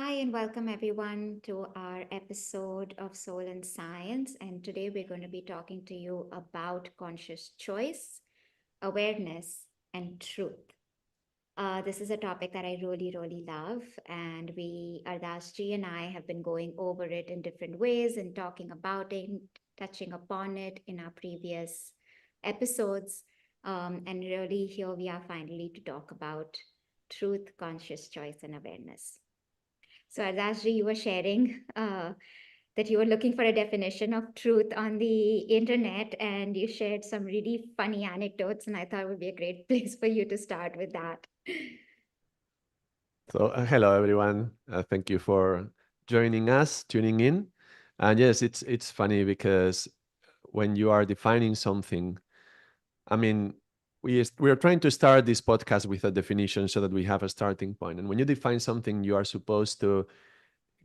Hi, and welcome everyone to our episode of Soul and Science. And today we're going to be talking to you about conscious choice, awareness, and truth. This is a topic that I really love. And Ardaas ji and I have been going over it in different ways and talking about it, touching upon it in our previous episodes. And really, here we are finally to talk about truth, conscious choice, and awareness. So, Ardashji, you were sharing that you were looking for a definition of truth on the internet, and you shared some really funny anecdotes, and I thought it would be a great place for you to start with that. So, hello everyone. Thank you for joining us, tuning in. And yes, it's funny because when you are defining something, I mean, we are trying to start this podcast with a definition so that we have a starting point. And when you define something, you are supposed to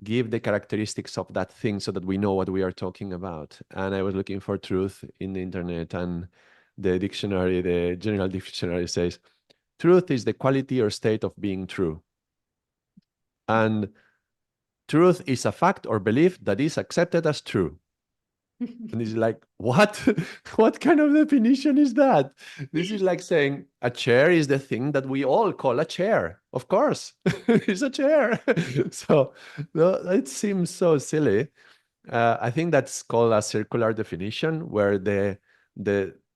give the characteristics of that thing so that we know what we are talking about. And I was looking for truth in the internet, and the dictionary, the general dictionary says, truth is the quality or state of being true. And truth is a fact or belief that is accepted as true. And it's like, what? What kind of definition is that? This is like saying a chair is the thing that we all call a chair. Of course, it's a chair. So no, it seems so silly. I think that's called a circular definition, where the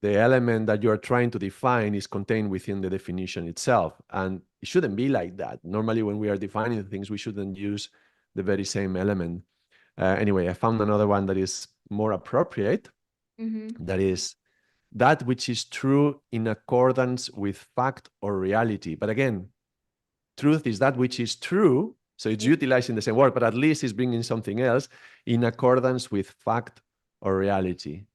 element that you're trying to define is contained within the definition itself, and it shouldn't be like that. Normally, when we are defining things, we shouldn't use the very same element. Anyway, I found another one that is more appropriate. Mm-hmm. That is that which is true in accordance with fact or reality. But again, truth is that which is true. So it's Yeah, utilizing the same word, but at least it's bringing something else in accordance with fact or reality.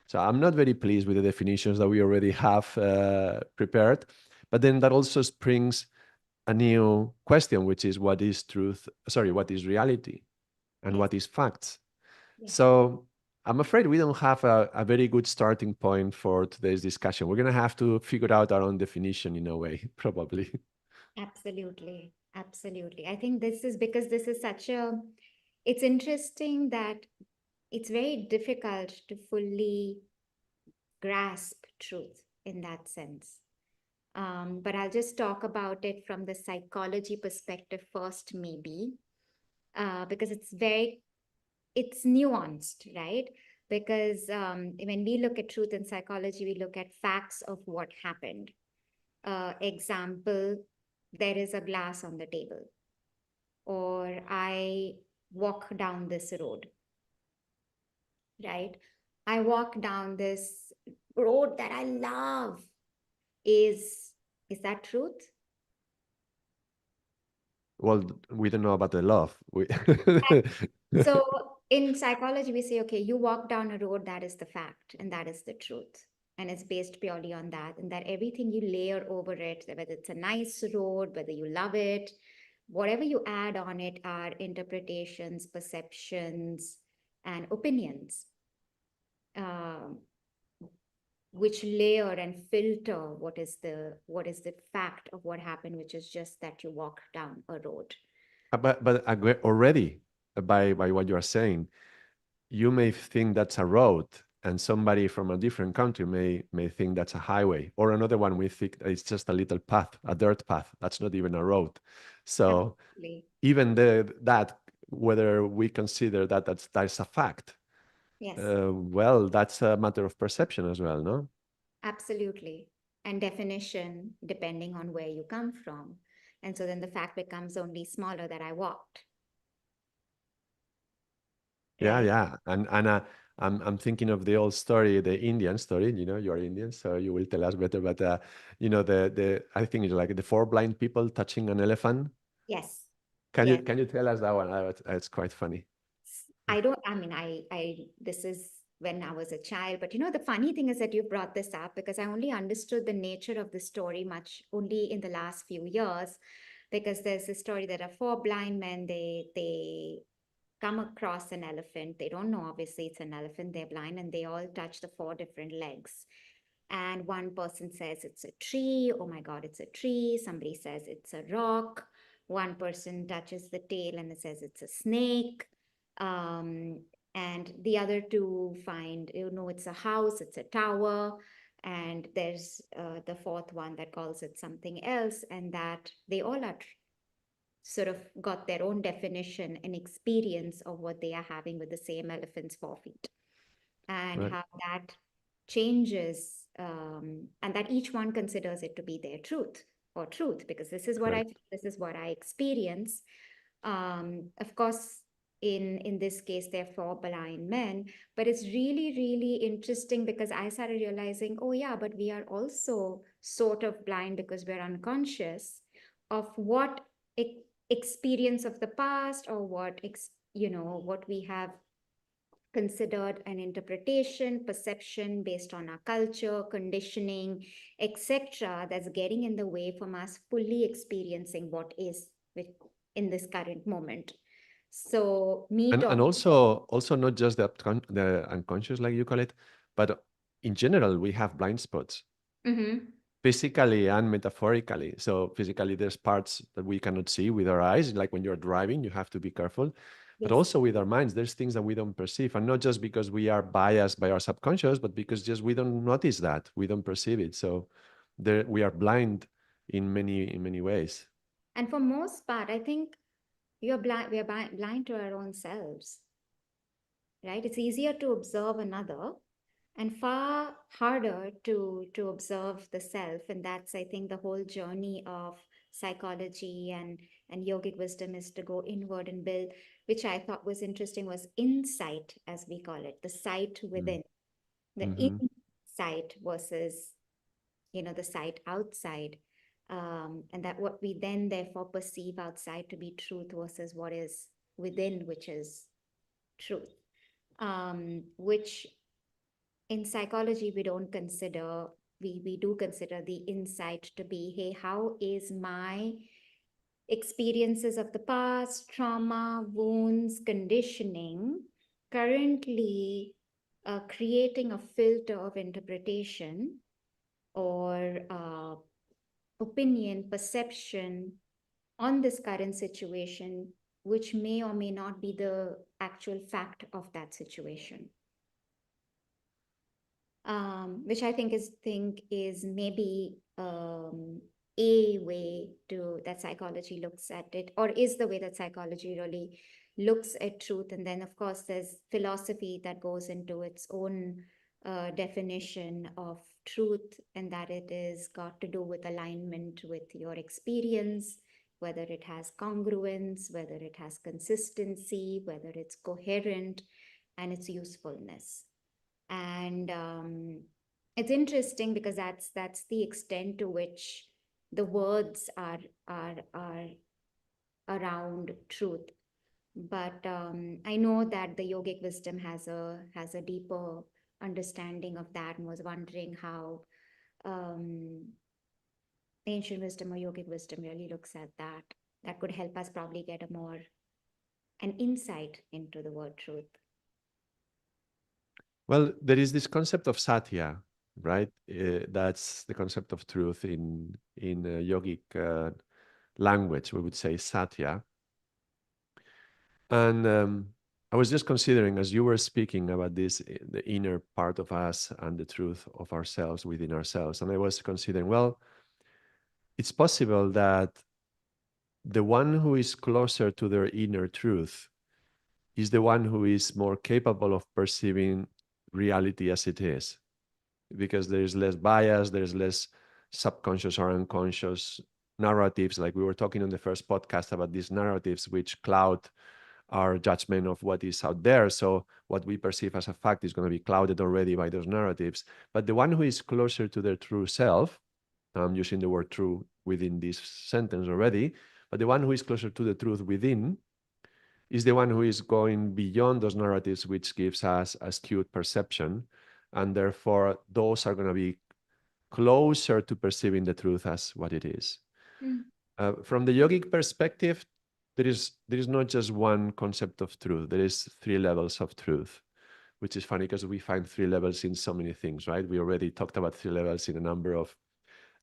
So I'm not very pleased with the definitions that we already have prepared. But then that also springs a new question, which is what is truth? Sorry, what is reality and yes, what is facts? yes, So I'm afraid we don't have a very good starting point for today's discussion. We're going to have to figure out our own definition in a way, probably. absolutely. Absolutely. I think this is because this is it's interesting that it's very difficult to fully grasp truth in that sense. But I'll just talk about it from the psychology perspective first, maybe, because it's nuanced, right? Because when we look at truth in psychology, we look at facts of what happened. Example, there is a glass on the table, or I walk down this road, right? I walk down this road that I love. Is is that truth? Well, we don't know about the love. So in psychology, we say, okay, you walk down a road, that is the fact, and that is the truth. And it's based purely on that, and that everything you layer over it, whether it's a nice road, whether you love it, whatever you add on it are interpretations, perceptions, and opinions, um, which layer and filter what is the fact of what happened, which is just that you walk down a road. But already, by what you are saying, you may think that's a road, and somebody from a different country may think that's a highway, or another one we think it's just a little path, a dirt path. That's not even a road. So Absolutely. even that, whether we consider that that's a fact, Yes. well, that's a matter of perception as well, no? Absolutely. And definition depending on where you come from. And so then the fact becomes only smaller that I walked, Yeah, right? yeah. And I'm thinking of the old story, the Indian story. You know, you are Indian, so you will tell us better. But you know, the I think it's like the four blind people touching an elephant. Yes. Can you Yes. can you tell us that one? It's quite funny. I don't, I mean, this is when I was a child, but the funny thing is that you brought this up because I only understood the nature of the story much only in the last few years, because there's a story that are four blind men, they come across an elephant. They don't know, obviously, it's an elephant. They're blind and they all touch the four different legs. And one person says it's a tree. Oh my God, it's a tree. Somebody says it's a rock. one person touches the tail and it says it's a snake. Um, and the other two find, it's a house, it's a tower. And there's the fourth one that calls it something else, and that they all are sort of got their own definition and experience of what they are having with the same elephant's 4 feet, and Right. how that changes, and that each one considers it to be their truth or truth, because this is what I Correct. feel, this is what I experience. Of course, in this case, they're four blind men, but it's really, really interesting because I started realizing, oh yeah, but we are also sort of blind because we're unconscious of what experience of the past, or what we have considered an interpretation, perception based on our culture, conditioning, etc., that's getting in the way from us fully experiencing what is in this current moment. So, me And talking. also not just the unconscious, like you call it, but in general, we have blind spots, Mhm. physically and metaphorically. So physically, there's parts that we cannot see with our eyes, like when you're driving, you have to be careful. But Yes. also with our minds, there's things that we don't perceive, and not just because we are biased by our subconscious, but because just we don't notice that, we don't perceive it. So there, we are blind in many ways. And for most part, I think you're blind. We are blind to our own selves, right? It's easier to observe another and far harder to observe the self, and that's, I think, the whole journey of psychology and yogic wisdom, is to go inward and build, which I thought was interesting, was insight, as we call it, the sight within, the Mm-hmm. insight versus the sight outside. And that what we then therefore perceive outside to be truth versus what is within, which is truth. Which in psychology we don't consider, we do consider the insight to be, hey, how is my experiences of the past, trauma, wounds, conditioning currently creating a filter of interpretation, or opinion, perception on this current situation, which may or may not be the actual fact of that situation. Which I think is maybe a way to that psychology looks at it, or is the way that psychology really looks at truth. And then, of course, there's philosophy that goes into its own definition of truth, and that it is got to do with alignment with your experience, whether it has congruence, whether it has consistency, whether it's coherent, and its usefulness. And it's interesting because that's the extent to which the words are around truth. But I know that the yogic wisdom has a deeper understanding of that, and was wondering how um, ancient wisdom or yogic wisdom really looks at that. That could help us probably get a more an insight into the word truth. Well, there is this concept of satya, right? That's the concept of truth in yogic language. We would say satya. And I was just considering, as you were speaking about this, the inner part of us and the truth of ourselves within ourselves, and I was considering, well, it's possible that the one who is closer to their inner truth is the one who is more capable of perceiving reality as it is, because there's less bias, there's less subconscious or unconscious narratives. Like we were talking on the first podcast about these narratives which cloud our judgment of what is out there. So what we perceive as a fact is going to be clouded already by those narratives. But the one who is closer to their true self, I'm using the word true within this sentence already, but the one who is closer to the truth within is the one who is going beyond those narratives, which gives us a skewed perception. And therefore, those are going to be closer to perceiving the truth as what it is. Mm. From the yogic perspective, there is not just one concept of truth. There is three levels of truth, which is funny because we find three levels in so many things, right? We already talked about three levels in a number of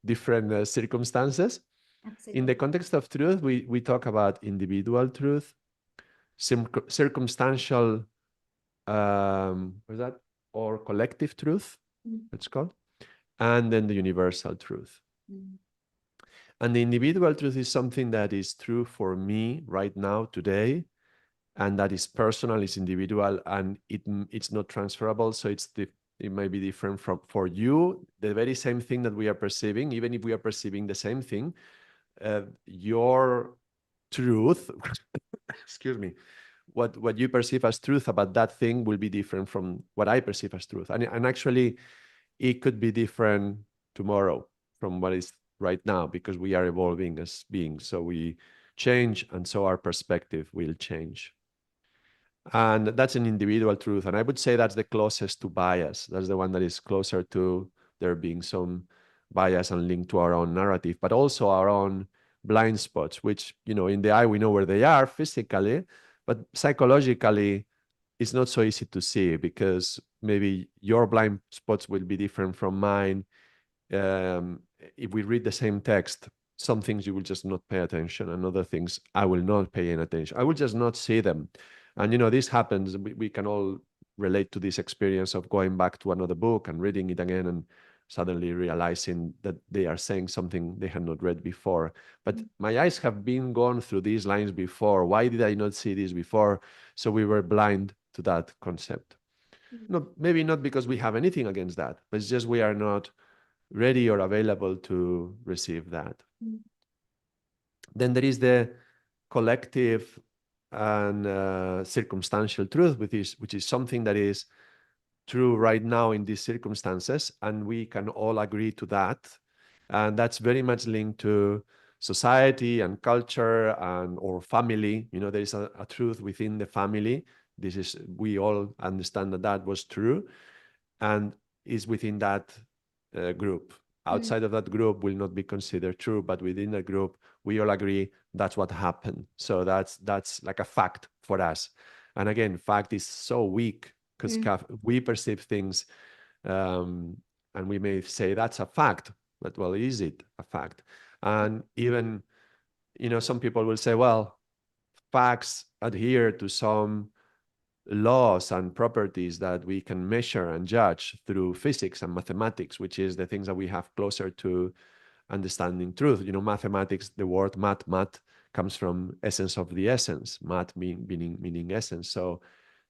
different circumstances. In the Absolutely. context of truth, we talk about individual truth, circumstantial, what's that, or collective truth, Mm, it's called, and then the universal truth. mm, And the individual truth is something that is true for me right now, today, and that is personal, is individual, and it's not transferable. So it might be different from for you. The very same thing that we are perceiving, even if we are perceiving the same thing, your truth, excuse me, what you perceive as truth about that thing will be different from what I perceive as truth. And actually, it could be different tomorrow from what is right now because we are evolving as beings. So we change, and so our perspective will change. And that's an individual truth. And I would say that's the closest to bias. That's the one that is closer to there being some bias and linked to our own narrative, but also our own blind spots, which, in the eye, we know where they are physically, but psychologically, it's not so easy to see because maybe your blind spots will be different from mine. If we read the same text, some things you will just not pay attention, and other things I will not pay any attention. I will just not see them. And this happens. We can all relate to this experience of going back to another book and reading it again and suddenly realizing that they are saying something they had not read before. But mm, my eyes have been gone through these lines before. Why did I not see this before? So we were blind to that concept. mm, No, maybe not because we have anything against that, but it's just we are not ready or available to receive that. mm, Then there is the collective and circumstantial truth, which is something that is true right now in these circumstances, and we can all agree to that. And that's very much linked to society and culture and or family. There is a truth within the family. We all understand that that was true, and is within that group. mm, Outside of that group will not be considered true, but within the group, we all agree that's what happened. So that's like a fact for us. And again, fact is so weak because mm, we perceive things, um, and we may say that's a fact, but well, is it a fact? And even some people will say, well, facts adhere to some laws and properties that we can measure and judge through physics and mathematics, which is the things that we have closer to understanding truth. Mathematics, the word math comes from essence of the essence, math meaning essence. So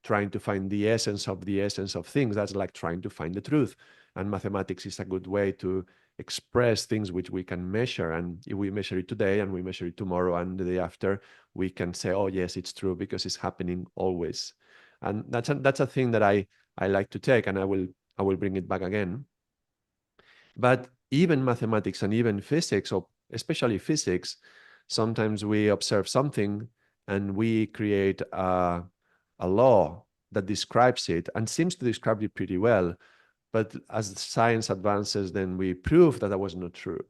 trying to find the essence of things, that's like trying to find the truth. And mathematics is a good way to express things which we can measure. And if we measure it today and we measure it tomorrow and the day after, we can say, oh yes, it's true because it's happening always. And that's a thing that I like to take, and I will bring it back again. But even mathematics and even physics, or especially physics, sometimes we observe something and we create a law that describes it and seems to describe it pretty well. But as science advances, then we prove that that was not true.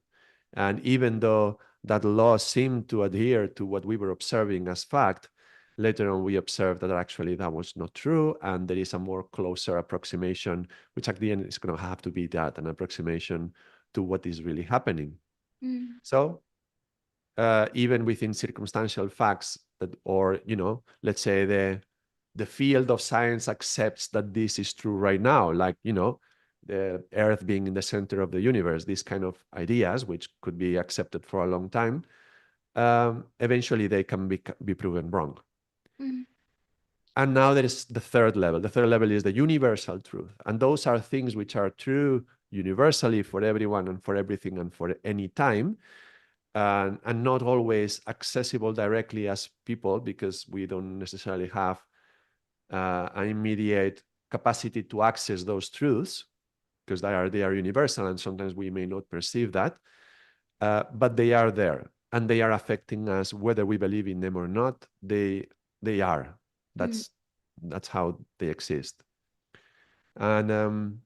And even though that law seemed to adhere to what we were observing as fact, later on we observed that actually that was not true. And there is a more closer approximation, which at the end is going to have to be that, an approximation to what is really happening. mm, So even within circumstantial facts that, or let's say the field of science accepts that this is true right now, like the earth being in the center of the universe, these kind of ideas which could be accepted for a long time, eventually they can be proven wrong. mm, And now there is the third level. The third level is the universal truth, and those are things which are true universally for everyone and for everything and for any time, and not always accessible directly as people because we don't necessarily have an immediate capacity to access those truths because they are universal, and sometimes we may not perceive that, but they are there and they are affecting us whether we believe in them or not. They are. mm, That's how they exist. And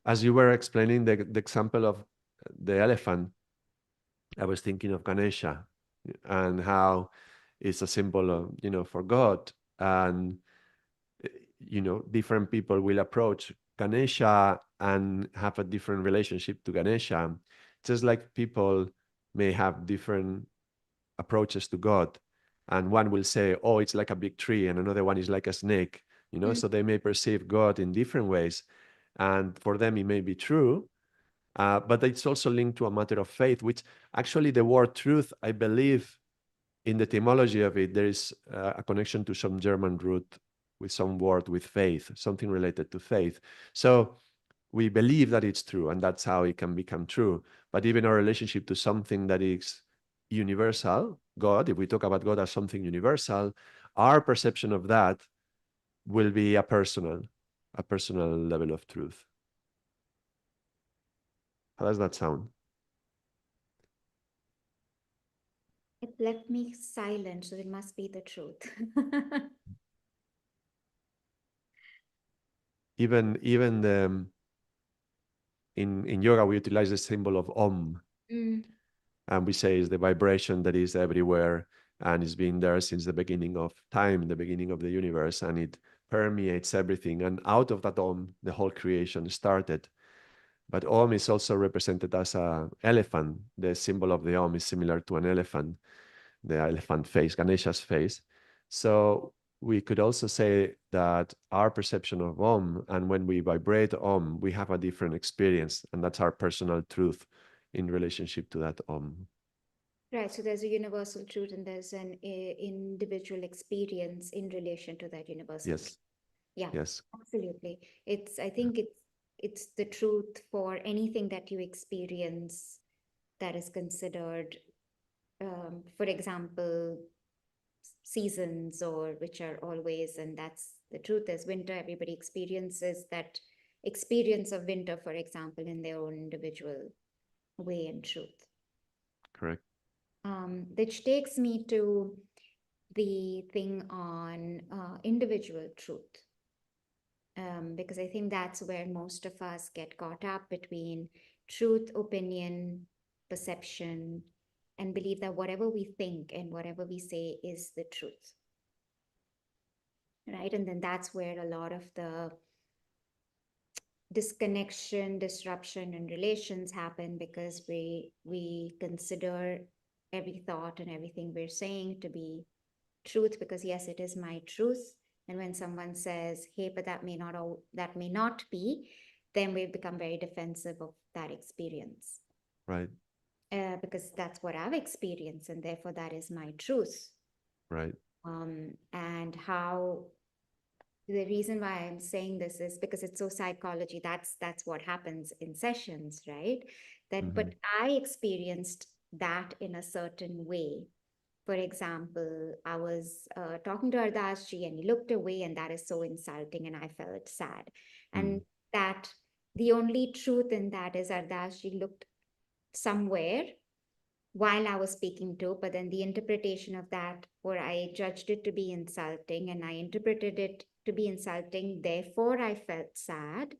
as you were explaining the example of the elephant, I was thinking of Ganesha and how it's a symbol of, for God. And, different people will approach Ganesha and have a different relationship to Ganesha. Just like people may have different approaches to God. And one will say, oh, it's like a big tree, and another one is like a snake, Mm. so they may perceive God in different ways. And for them, it may be true, but it's also linked to a matter of faith, which actually the word truth, I believe, in the etymology of it, there is a connection to some German root with some word with faith, something related to faith. So we believe that it's true, and that's how it can become true. But even our relationship to something that is universal, God, if we talk about God as something universal, our perception of that will be a personal level of truth. How does that sound? It left me silent, so it must be the truth. Even in yoga, we utilize the symbol of Om, Mm. and we say it's the vibration that is everywhere and it's been there since the beginning of time, the beginning of the universe, and it permeates everything. And out of that Om, the whole creation started. But Om is also represented as an elephant. The symbol of the Om is similar to an elephant, the elephant face, Ganesha's face. So we could also say that our perception of Om, and when we vibrate Om, we have a different experience, and that's our personal truth in relationship to that Om. Right, so there's a universal truth and there's an individual experience in relation to that universal truth. Yes, Yeah, yes, absolutely. I think it's the truth for anything that you experience that is considered, for example, seasons, or which are always, and that's the truth is winter. Everybody experiences that experience of winter, for example, in their own individual way and truth. correct. Which takes me to the thing on individual truth, because I think that's where most of us get caught up between truth, opinion, perception, and believe that whatever we think and whatever we say is the truth, right? And then that's where a lot of the disconnection, disruption, and relations happen, because we consider every thought and everything we're saying to be truth, because yes, it is my truth. And when someone says, hey, but that may not be, then we become very defensive of that experience, Right, because that's what I've experienced and therefore that is my truth. right. And how the reason why I'm saying this is because it's so psychology. That's what happens in sessions, right? That Mm-hmm. but I experienced that in a certain way. For example, I was talking to Ardaas ji and he looked away, and that is so insulting, and I felt sad. And Mm. that the only truth in that is Ardaas ji looked somewhere while I was speaking to, but then the interpretation of that, or I judged it to be insulting and I interpreted it to be insulting, therefore I felt sad.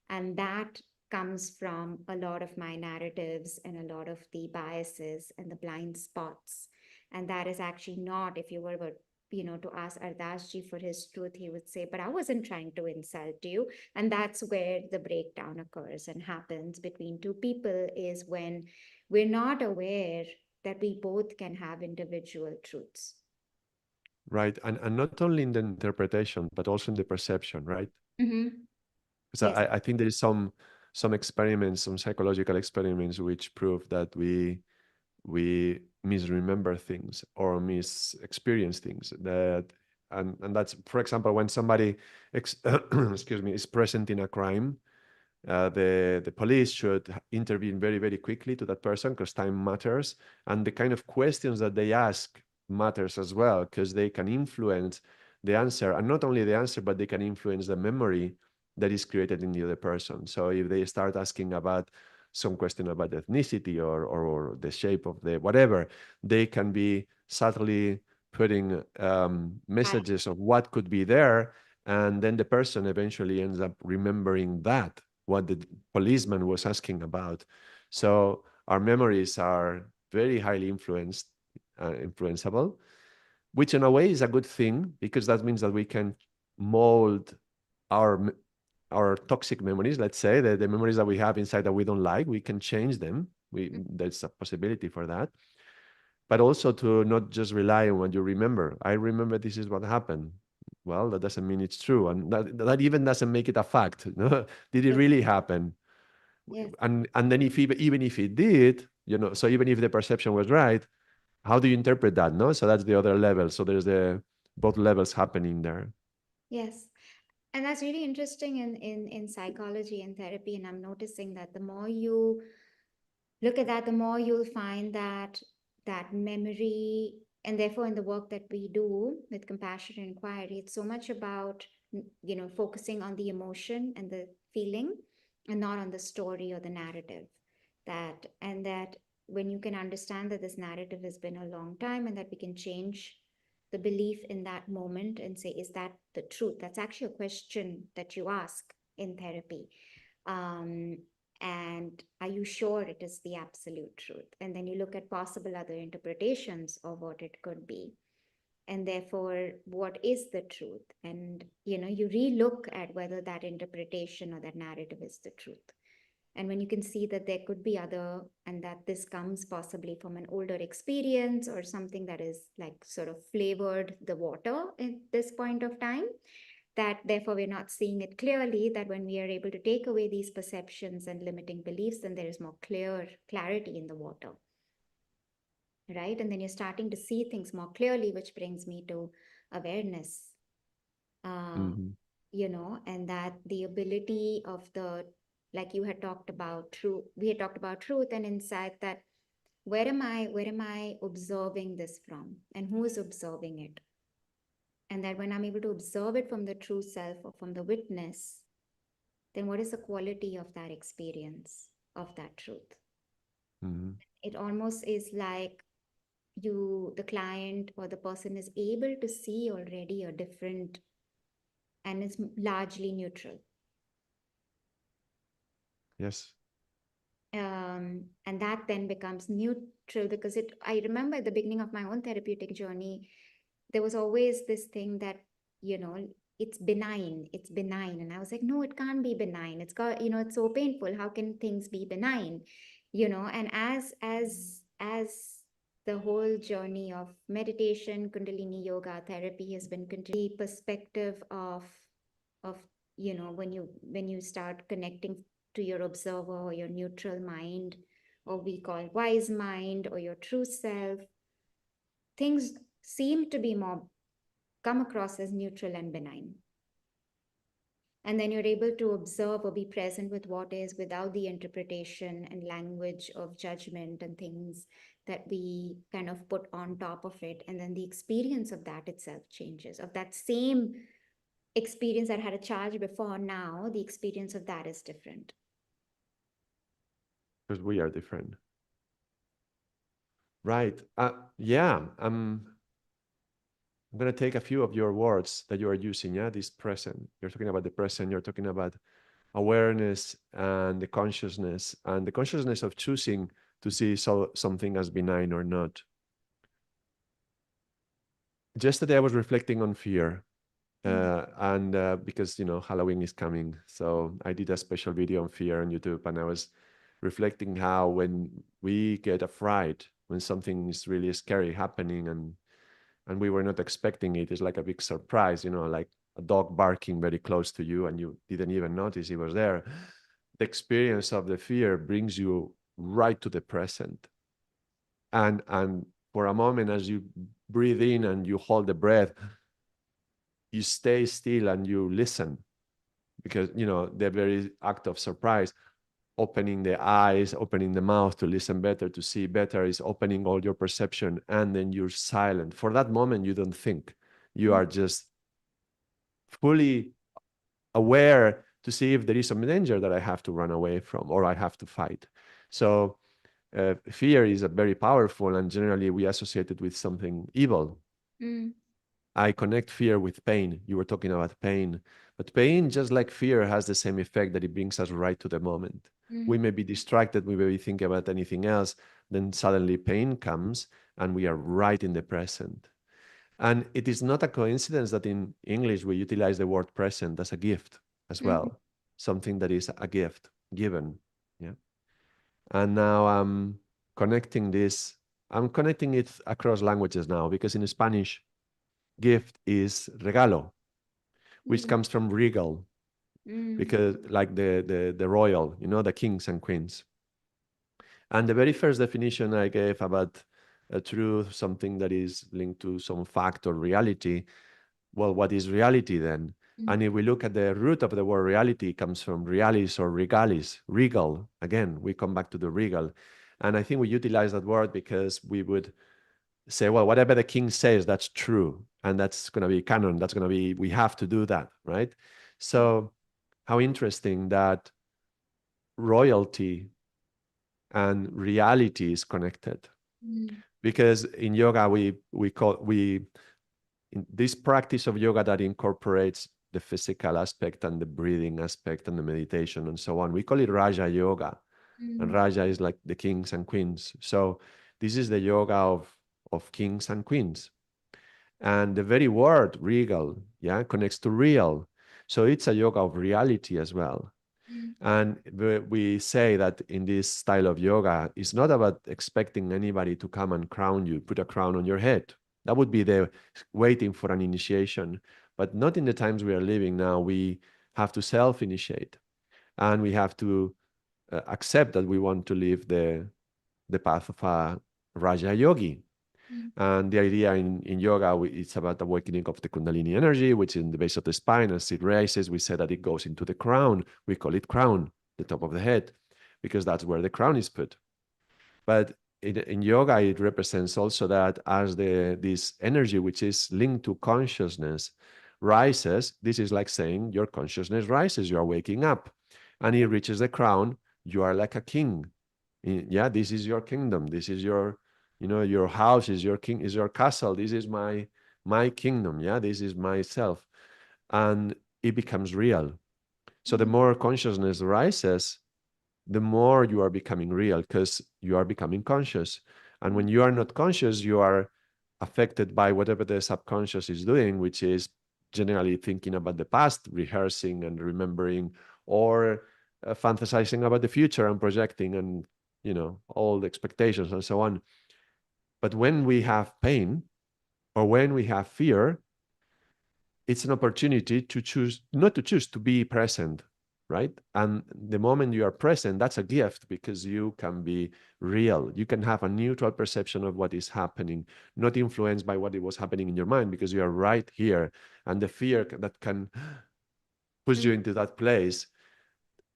And that comes from a lot of my narratives and a lot of the biases and the blind spots. And that is actually not, if you were to ask Ardaas ji for his truth, he would say, but I wasn't trying to insult you. And that's where the breakdown occurs and happens between two people, is when we're not aware that we both can have individual truths. Right. And not only in the interpretation, but also in the perception, right? Mm-hmm. Because Yes. I think there is some experiments, some psychological experiments which prove that we misremember things or misexperience things that and that's, for example, when somebody excuse me, is present in a crime, the police should intervene very, very quickly to that person because time matters. And the kind of questions that they ask matters as well, because they can influence the answer. And not only the answer, but they can influence the memory that is created in the other person. So if they start asking about some question about ethnicity or the shape of the whatever, they can be subtly putting Right. messages of what could be there. And then the person eventually ends up remembering that what the policeman was asking about. So our memories are very highly influenceable, which in a way is a good thing because that means that we can mold our our toxic memories. Let's say the memories that we have inside that we don't like, we can change them. There's a possibility for that, but also to not just rely on what you remember. I remember this is what happened. Well, that doesn't mean it's true, and that even doesn't make it a fact. No? Did it Yes. really happen? Yes. And then if even if it did, so even if the perception was right, how do you interpret that? No, so that's the other level. So there's the both levels happening there. Yes. And that's really interesting in psychology and therapy. And I'm noticing that the more you look at that, the more you'll find that that memory, and therefore in the work that we do with compassion and inquiry, it's so much about focusing on the emotion and the feeling, and not on the story or the narrative. That when you can understand that this narrative has been a long time, and that we can change the belief in that moment and say, is that the truth? That's actually a question that you ask in therapy. um, and are you sure it is the absolute truth? And then you look at possible other interpretations of what it could be, and therefore what is the truth, and you re-look at whether that interpretation or that narrative is the truth. And when you can see that there could be other, and that this comes possibly from an older experience or something that is like sort of flavored the water at this point of time, that therefore we're not seeing it clearly, that when we are able to take away these perceptions and limiting beliefs, then there is more clarity in the water, right? And then you're starting to see things more clearly, which brings me to awareness. uh, Mm-hmm. and that the ability of the, like you had talked about truth, we had talked about truth and insight, that where am I observing this from, and who is observing it? And that when I'm able to observe it from the true self or from the witness, then what is the quality of that experience of that truth? Mm-hmm. It almost is like the client or the person is able to see already a different, and it's largely neutral. Yes. And that then becomes neutral, because I remember at the beginning of my own therapeutic journey, there was always this thing that, you know, it's benign. And I was like, no, it can't be benign. It's so painful. How can things be benign? And as the whole journey of meditation, Kundalini yoga therapy has been continuing, the perspective of when you start connecting to your observer or your neutral mind, or we call wise mind, or your true self, things seem to be more come across as neutral and benign. And then you're able to observe or be present with what is, without the interpretation and language of judgment and things that we kind of put on top of it. And then the experience of that itself changes. Of that same experience that had a charge before, now the experience of that is different. Because we are different. Right. Yeah. I'm going to take a few of your words that you are using. Yeah. This present. You're talking about the present. You're talking about awareness and the consciousness of choosing to see something as benign or not. Yesterday, I was reflecting on fear. Mm, And because, Halloween is coming. So I did a special video on fear on YouTube, and I was reflecting how when we get afraid, when something is really scary happening and we were not expecting it, it's like a big surprise, like a dog barking very close to you and you didn't even notice it was there. The experience of the fear brings you right to the present. And for a moment, as you breathe in and you hold the breath, you stay still and you listen, because the very act of surprise, opening the eyes, opening the mouth to listen better, to see better, is opening all your perception, and then you're silent. For that moment, you don't think. You mm, are just fully aware to see if there is some danger that I have to run away from or I have to fight. So fear is a very powerful, and generally we associate it with something evil. mm, I connect fear with pain. You were talking about pain, but pain, just like fear, has the same effect, that it brings us right to the moment. We mm, may be distracted, we may be thinking about anything else, then suddenly pain comes and we are right in the present. And it is not a coincidence that in English we utilize the word present as a gift as mm, well, something that is a gift given. Yeah. And now connecting this, I'm connecting it across languages now because in Spanish, gift is regalo, which Mm, comes from regal, mm, because like the royal, you know, the kings and queens. And the very first definition I gave about a truth, something that is linked to some fact or reality, well, what is reality then? mm, And if we look at the root of the word reality, it comes from realis or regalis, regal. Again, we come back to the regal. And I think we utilize that word because we would say, well, whatever the king says, that's true. And that's going to be canon. That's going to be, we have to do that, right? So, how interesting that royalty and reality is connected. mm, Because in yoga, we in this practice of yoga that incorporates the physical aspect and the breathing aspect and the meditation and so on, we call it Raja Yoga. And mm, Raja is like the kings and queens. So this is the yoga of kings and queens. And the very word regal, yeah, connects to real. So it's a yoga of reality as well. mm, And we say that in this style of yoga, it's not about expecting anybody to come and crown you, put a crown on your head. That would be the waiting for an initiation. But not in the times we are living now. We have to self initiate and we have to accept that we want to live the path of a Raja Yogi. mm, And the idea in yoga, it's about awakening of the Kundalini energy, which is in the base of the spine. As it rises, we say that it goes into the crown. We call it crown, the top of the head, because that's where the crown is put. But in yoga, it represents also that as this energy, which is linked to consciousness, rises, this is like saying your consciousness rises, you are waking up, and it reaches the crown, you are like a king. Yeah, this is your kingdom. This is your, you know, your house is your king, is your castle. This is my kingdom. Yeah, this is myself, and it becomes real. So the mm, more consciousness rises, the more you are becoming real because you are becoming conscious. And mm, when you are not conscious, you are affected by whatever the subconscious is doing, which is generally thinking about the past, rehearsing and remembering, or fantasizing about the future and projecting and, you know, all the expectations and so on. But when we have pain or when we have fear, it's an opportunity to choose, not to choose, to be present, right? And the moment you are present, that's a gift because you can be real. You can have a neutral perception of what is happening, not influenced by what it was happening in your mind because you are right here. And the fear that can push you mm, into that place,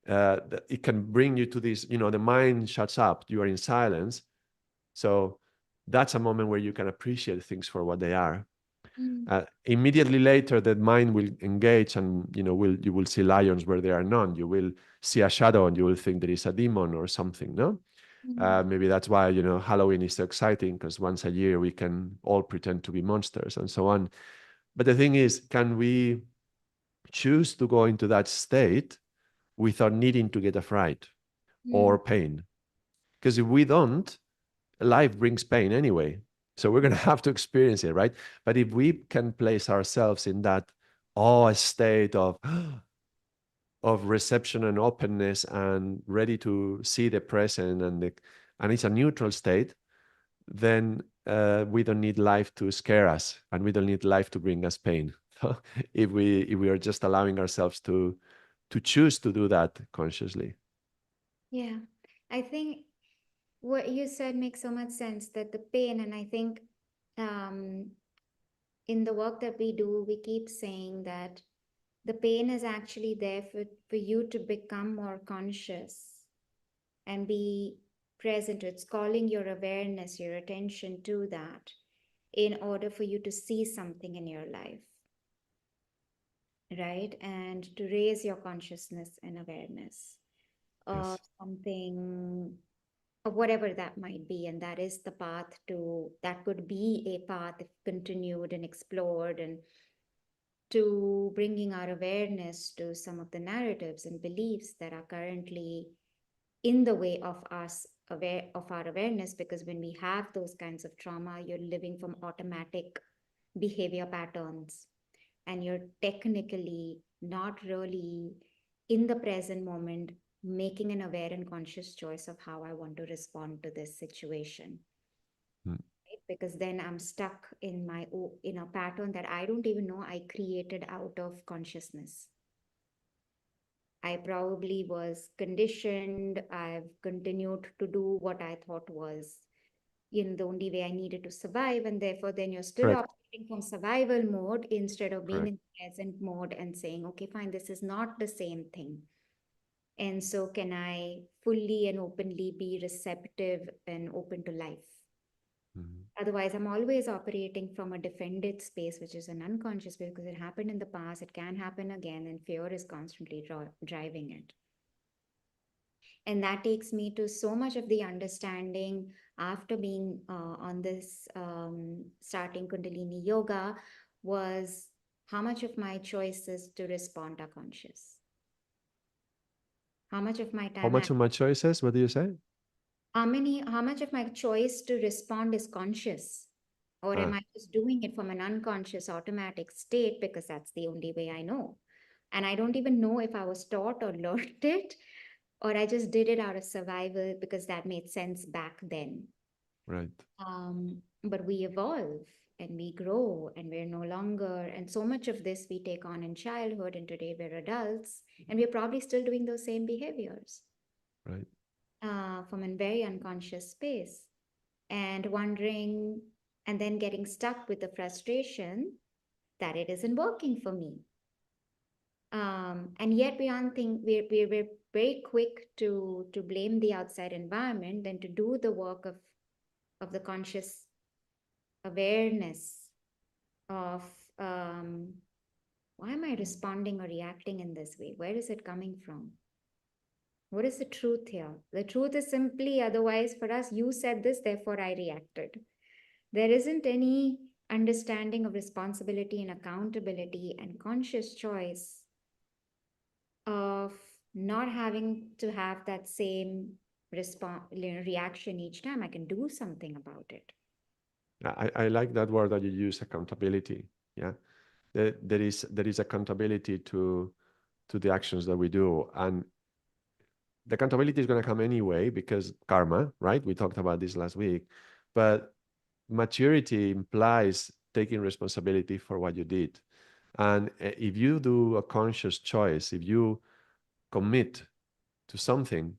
it can bring you to this, you know, the mind shuts up, you are in silence. So that's a moment where you can appreciate things for what they are. mm, Immediately later, the mind will engage, and you will see lions where there are none. You will see a shadow, and you will think there is a demon or something. No, mm, maybe that's why Halloween is so exciting because once a year we can all pretend to be monsters and so on. But the thing is, can we choose to go into that state without needing to get afraid mm, or pain? Because if we don't, life brings pain anyway. So we're going to have to experience it, right? But if we can place ourselves in that awe state of reception and openness and ready to see the present and it's a neutral state, then we don't need life to scare us and we don't need life to bring us pain. So if we are just allowing ourselves to choose to do that consciously. yeah. I think what you said makes so much sense that the pain, and I think um, in the work that we do, we keep saying that the pain is actually there for you to become more conscious and be present. It's calling your awareness, your attention to that in order for you to see something in your life, right? And to raise your consciousness and awareness of Yes. something, of whatever that might be. And that is the path to, that could be a path if continued and explored, and to bringing our awareness to some of the narratives and beliefs that are currently in the way of us aware of our awareness. Because when we have those kinds of trauma, you're living from automatic behavior patterns, and you're technically not really in the present moment, making an aware and conscious choice of how I want to respond to this situation. Mm. Right? Because then I'm stuck in in a pattern that I don't even know I created out of consciousness. I probably was conditioned. I've continued to do what I thought was, the only way I needed to survive. And therefore, then you're still Correct. operating from survival mode instead of being Correct. in present mode and saying, okay, fine, this is not the same thing. And so, can I fully and openly be receptive and open to life? Mhm. Otherwise, I'm always operating from a defended space, which is an unconscious space because it happened in the past, it can happen again, and fear is constantly driving it. And that takes me to so much of the understanding after being on this starting Kundalini yoga was how much of my choices to respond are conscious. How much of my How time much of my choices? What do you say? how much of my choice to respond is conscious, or am Ah, I just doing it from an unconscious automatic state because that's the only way I know, and I don't even know if I was taught or learned it, or I just did it out of survival because that made sense back then. right. But we evolve and we grow and we're no longer, and so much of this we take on in childhood, and today we're adults and we're probably still doing those same behaviors Right. from a very unconscious space, and wondering, and then getting stuck with the frustration that it isn't working for me. And yet we aren't think we're very quick to blame the outside environment than to do the work of the conscious awareness of why am I responding or reacting in this way? Where is it coming from? What is the truth here? The truth is simply otherwise for us, you said this, therefore I reacted. There isn't any understanding of responsibility and accountability and conscious choice of not having to have that same reaction each time. I can do something about it. I like that word that you use, accountability. Yeah. There is accountability to the actions that we do. And the accountability is going to come anyway because karma, right? We talked about this last week. But maturity implies taking responsibility for what you did. And if you do a conscious choice, if you commit to something,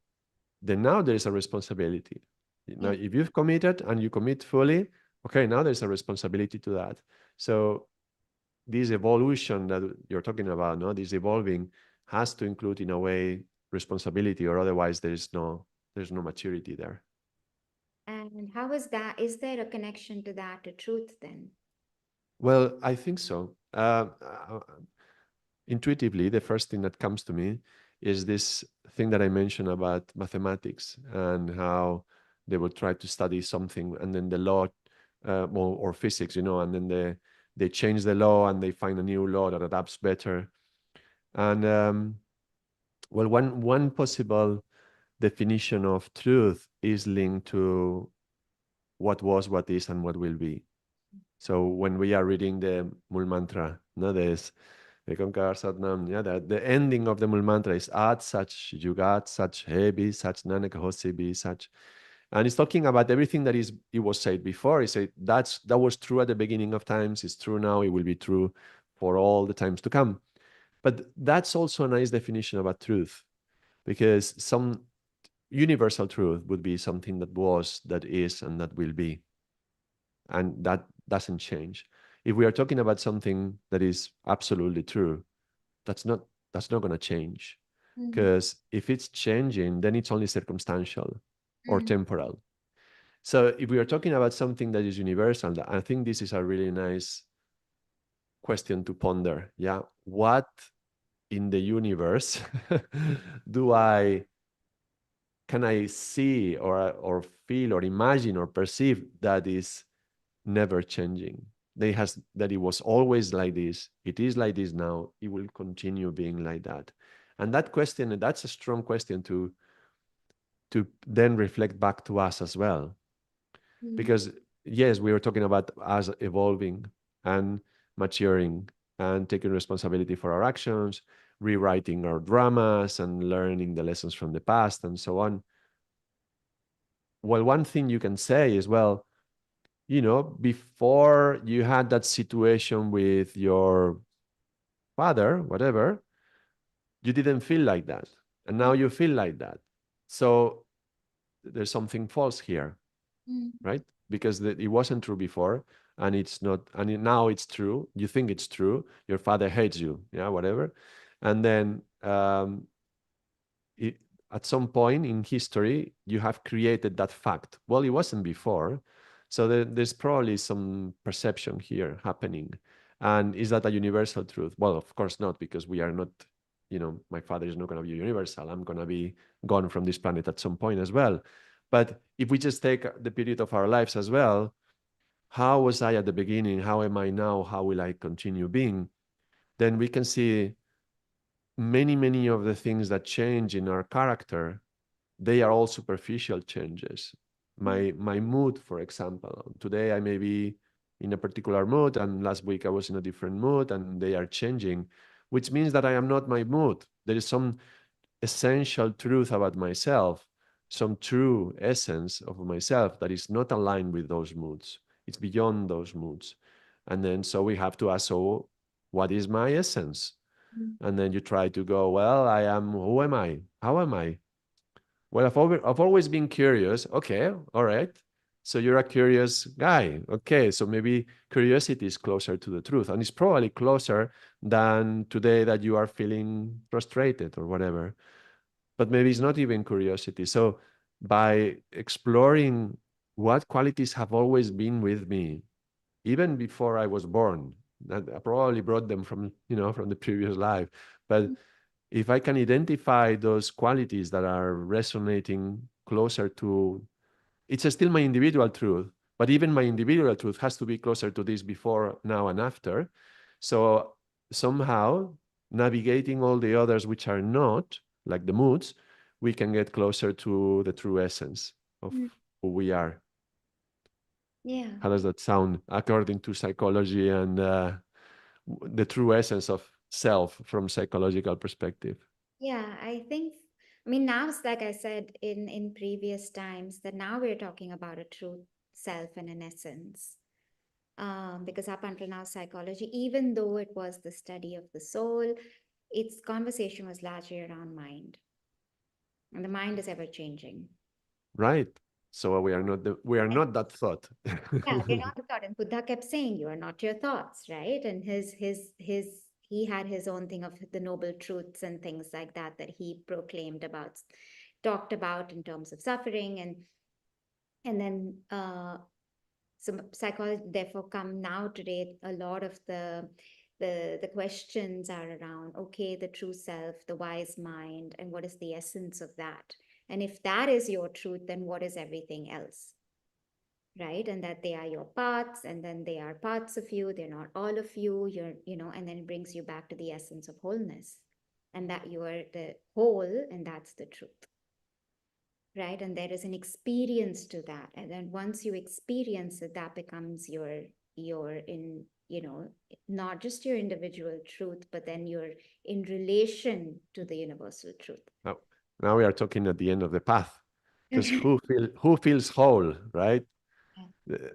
then now there is a responsibility. Now, Yeah. if you've committed and you commit fully, okay, now there's a responsibility to that. So this evolution that you're talking about, no, this evolving has to include in a way responsibility, or otherwise there's no maturity there. And how is that? Is there a connection to that, to truth then? Well, I think so. Intuitively, the first thing that comes to me is this thing that I mentioned about mathematics and how they will try to study something and then the law, or physics, and then they change the law and they find a new law that adapts better. And well, one possible definition of truth is linked to what was, what is, and what will be. So when we are reading the Mul Mantra, no, there's Ekankar Satnam, yeah, the ending of the Mul Mantra is At Sach Yugat, Sach Hebi, Sach Nanak Hosibi, Sach. And it's talking about everything that it was said before. It said that was true at the beginning of times, it's true now, it will be true for all the times to come. But that's also a nice definition about truth, because some universal truth would be something that was, that is, and that will be, and that doesn't change. If we are talking about something that is absolutely true, that's not that's not going to change, Mm-hmm. because if it's changing, then it's only circumstantial or Mm-hmm. temporal. So if we are talking about something that is universal, I think this is a really nice question to ponder. Yeah, what in the universe do I can I see or feel or imagine or perceive that is never changing? That it was always like this. It is like this now. It will continue being like that. And that question, that's a strong question to then reflect back to us as well. Mm-hmm. Because yes, we were talking about us evolving and maturing and taking responsibility for our actions. rewriting our dramas and learning the lessons from the past and so on. Well, one thing you can say is, well, before you had that situation with your father, whatever, you didn't feel like that. And now you feel like that. So there's something false here, Mm, right? Because it wasn't true before, and it's not, and now it's true. You think it's true. Your father hates you, yeah, whatever. And then it, at some point in history, you have created that fact. Well, it wasn't before. So there's probably some perception here happening. And is that a universal truth? Well, of course not, because we are not, my father is not going to be universal. I'm going to be gone from this planet at some point as well. But if we just take the period of our lives as well, how was I at the beginning? How am I now? How will I continue being? Then we can see many of the things that change in our character, they are all superficial changes. mm, My mood, for example, today I may be in a particular mood, and last week I was in a different mood, and they are changing, which means that I am not my mood. There is some essential truth about myself, some true essence of myself that is not aligned with those moods. It's beyond those moods. And then so we have to ask, so what is my essence? mm, And then you try to go, well, who am I? How am I? Well, I've always been curious. Okay, all right. So you're a curious guy. Okay, so maybe curiosity is closer to the truth, and it's probably closer than today that you are feeling frustrated or whatever. But maybe it's not even curiosity. So by exploring what qualities have always been with me, even before I was born, that I probably brought them from the previous life, but mm, if I can identify those qualities that are resonating closer to, it's still my individual truth, but even my individual truth has to be closer to this before, now, and after. So somehow navigating all the others which are not, like the moods, we can get closer to the true essence of mm. who we are. Yeah. How does that sound according to psychology and the true essence of self from psychological perspective? Yeah, I mean, now it's like I said in previous times that now we're talking about a true self and an essence. Because up until now, psychology, even though it was the study of the soul, its conversation was largely around mind, and the mind is ever changing. Right. So we are And not that thought. yeah, we're not the thought. And Buddha kept saying, "You are not your thoughts," right? And he had his own thing of the noble truths and things like that that he proclaimed about, talked about in terms of suffering, and then some psychology therefore come now today. A lot of the questions are around, okay, the true self, the wise mind, and what is the essence of that? And if that is your truth, then what is everything else? Right? And that they are your parts, and then they are parts of you, they're not all of you, and then it brings you back to the essence of wholeness, and that you are the whole, and that's the truth, right? And there is an experience to that, and then once you experience it, that becomes your in not just your individual truth, but then you're in relation to the universal truth. now, now we are talking at the end of the path, because who feels whole, right?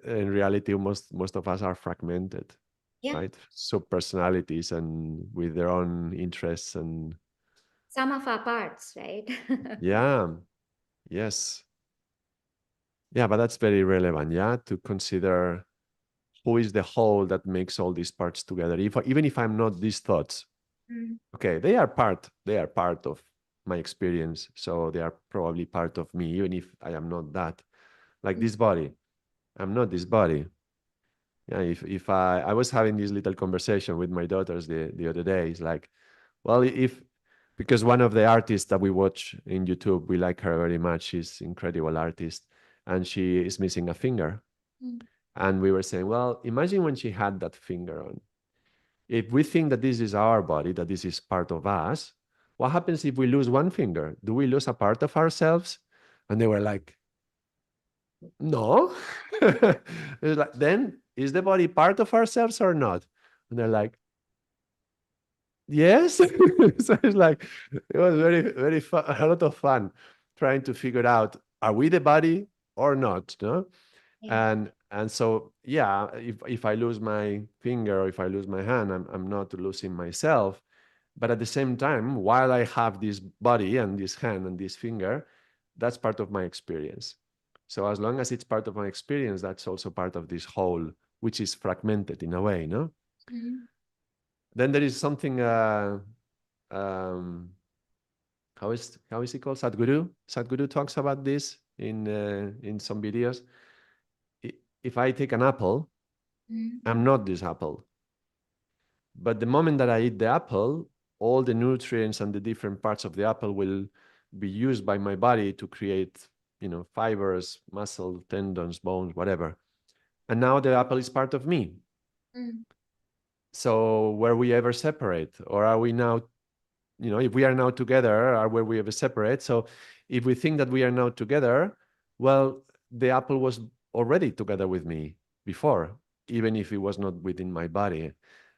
In reality, most of us are fragmented, Yeah, right? So personalities and with their own interests and some of our parts, right? yeah, yes, yeah. But that's very relevant, yeah, to consider who is the whole that makes all these parts together. Even if I'm not these thoughts, Mm, okay, they are part of my experience, so they are probably part of me, even if I am not that. Like mm, this body, I'm not this body. Yeah, if I was having this little conversation with my daughters the other day. It's like, well, if because one of the artists that we watch in YouTube, we like her very much. She's incredible artist, and she is missing a finger. mm. And we were saying, well, imagine when she had that finger on. If we think that this is our body, that this is part of us, what happens if we lose one finger? Do we lose a part of ourselves? And they were like, no. It's like, then is the body part of ourselves or not? And they're like, Yes. So it's like it was very, very fun, a lot of fun trying to figure out, are we the body or not? No? Yeah. And so yeah, if I lose my finger or if I lose my hand, I'm not losing myself. But at the same time, while I have this body and this hand and this finger, that's part of my experience. So as long as it's part of my experience, that's also part of this whole, which is fragmented in a way, no? Mhm. Then there is something um, how is it called? Sadhguru. Sadhguru talks about this in some videos. If I take an apple, Mhm. I'm not this apple. But the moment that I eat the apple, all the nutrients and the different parts of the apple will be used by my body to create, fibers, muscle, tendons, bones, whatever. And now the apple is part of me. Mhm. So were we ever separate, or are we now, if we are now together, are were we ever separate? So if we think that we are now together, well, the apple was already together with me before, even if it was not within my body.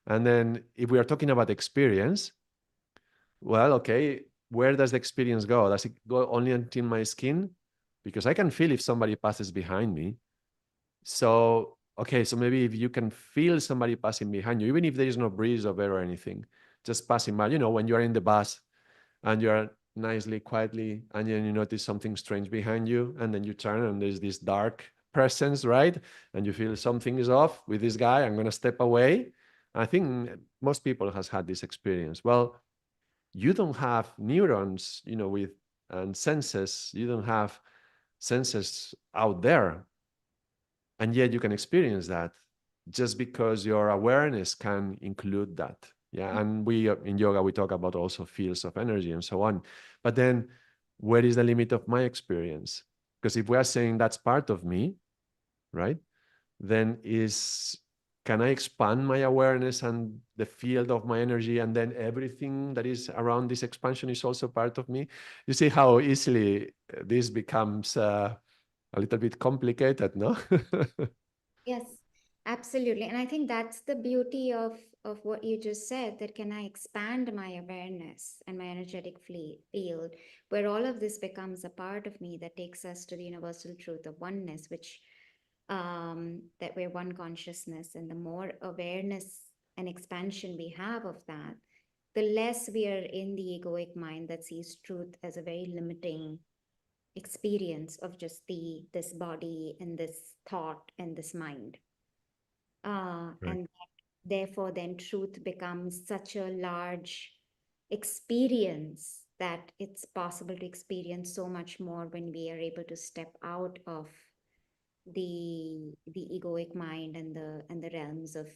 And then if we are talking about experience, well, okay, where does the experience go? Does it go only until my skin? Because I can feel if somebody passes behind me. So, okay, so maybe if you can feel somebody passing behind you, even if there is no breeze of air or anything, just passing by, when you are in the bus and you're nicely, quietly, and then you notice something strange behind you, and then you turn and there's this dark presence, right? And you feel something is off with this guy, I'm gonna step away. I think most people has had this experience. Well, you don't have neurons, with and senses. You don't have senses out there, and yet you can experience that just because your awareness can include that. Yeah, and we in yoga we talk about also fields of energy and so on. But then, where is the limit of my experience? Because if we are saying that's part of me, right? Then is can I expand my awareness and the field of my energy, and then everything that is around this expansion is also part of me? You see how easily this becomes a little bit complicated, no? Yes, absolutely. And I think that's the beauty of what you just said, that can I expand my awareness and my energetic field, where all of this becomes a part of me that takes us to the universal truth of oneness, which that we're one consciousness. And the more awareness and expansion we have of that, the less we are in the egoic mind that sees truth as a very limiting experience of just this body and this thought and this mind, Right. and therefore then truth becomes such a large experience that it's possible to experience so much more when we are able to step out of the egoic mind and the realms of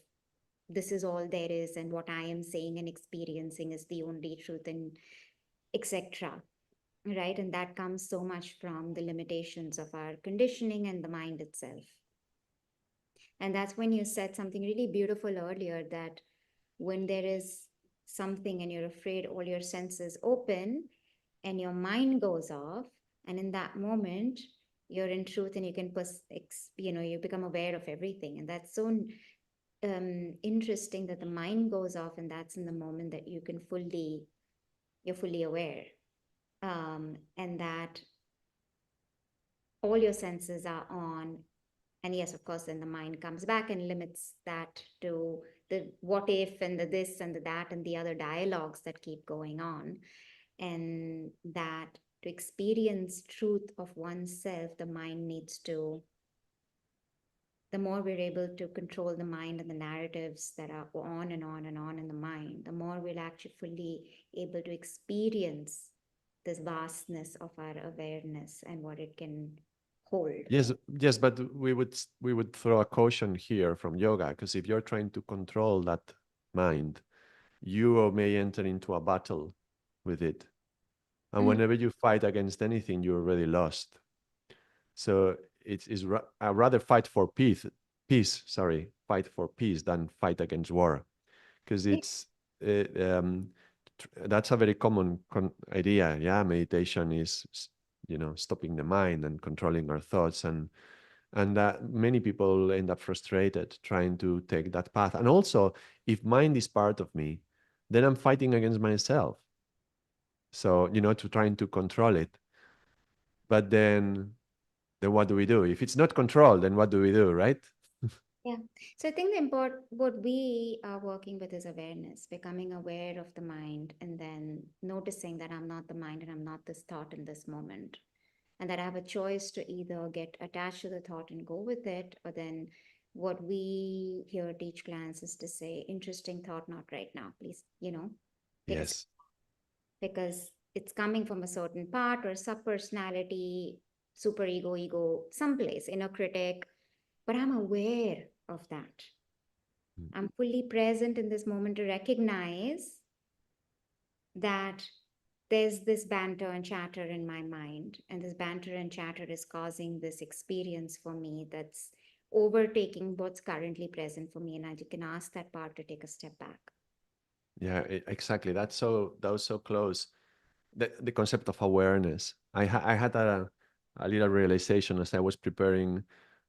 this is all there is, and what I am saying and experiencing is the only truth, and etc. Right? And that comes so much from the limitations of our conditioning and the mind itself. And that's when you said something really beautiful earlier, that when there is something and you're afraid, all your senses open and your mind goes off. And in that moment, you're in truth and you can, you become aware of everything. And that's so interesting that the mind goes off, and that's in the moment that you're fully aware. And that all your senses are on. And yes, of course, then the mind comes back and limits that to the what if and the this and the that and the other dialogues that keep going on. And that to experience truth of oneself, the mind needs to, the more we're able to control the mind and the narratives that are on and on and on in the mind, the more we'll actually fully able to experience this vastness of our awareness and what it can hold. Yes, yes, but we would throw a caution here from yoga, because if you're trying to control that mind, you may enter into a battle with it. And Mm. whenever you fight against anything, you're already lost. So I rather fight for fight for peace than fight against war, because uh, um, that's a very common idea. Yeah, meditation is stopping the mind and controlling our thoughts, and that many people end up frustrated trying to take that path. And also, if mind is part of me, then I'm fighting against myself. So, to trying to control it. But then what do we do? If it's not controlled, then what do we do, right? Yeah. So I think what we are working with is awareness, becoming aware of the mind, and then noticing that I'm not the mind and I'm not this thought in this moment. And that I have a choice to either get attached to the thought and go with it, or then what we here teach clients is to say, interesting thought, not right now. Please, take a step, Yes. because it's coming from a certain part or sub personality, super ego, someplace, inner critic, but I'm aware of that. Mm. I'm fully present in this moment to recognize that there's this banter and chatter in my mind, and this banter and chatter is causing this experience for me that's overtaking what's currently present for me. And I can ask that part to take a step back. Yeah, exactly. That was so close. The concept of awareness. I had a little realization as I was preparing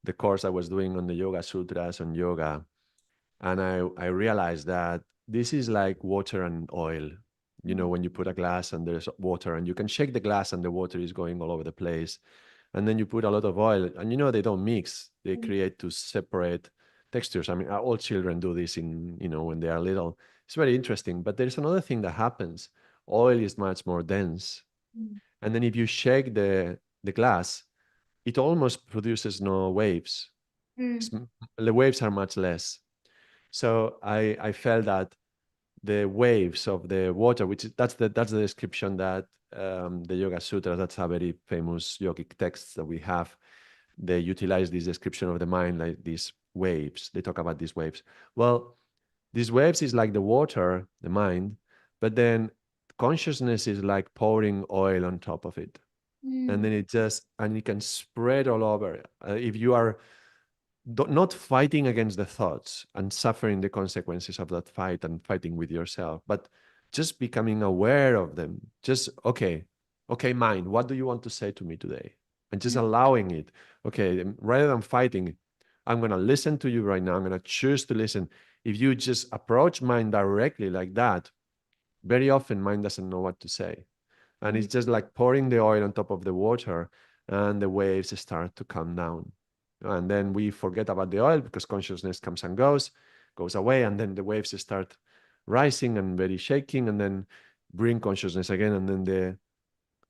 the course I was doing on the Yoga Sutras on yoga. And I realized that this is like water and oil. Mm, When you put a glass and there's water and you can shake the glass and the water is going all over the place. And then you put a lot of oil and they don't mix. They mm, create to separate textures. I mean, all children do this when they are little. It's very interesting. But there's another thing that happens. Oil is much more dense. mm, And then if you shake the glass, it almost produces no waves. mm, The waves are much less. So I felt that the waves of the water, that's the description that the Yoga Sutra, that's a very famous yogic text that we have. They utilize this description of the mind like these waves. They talk about these waves. Well, these waves is like the water, the mind, but then consciousness is like pouring oil on top of it, and mm, then it can spread all over. If you are not fighting against the thoughts and suffering the consequences of that fight and fighting with yourself, but just becoming aware of them. Just, okay, mind, what do you want to say to me today? And just mm, allowing it. Okay, rather than fighting, I'm going to listen to you right now. I'm going to choose to listen. If you just approach mind directly like that, very often mind doesn't know what to say. And mm, it's just like pouring the oil on top of the water, and the waves start to come down. And then we forget about the oil because consciousness comes and goes away, and then the waves start rising and very shaking, and then bring consciousness again, and then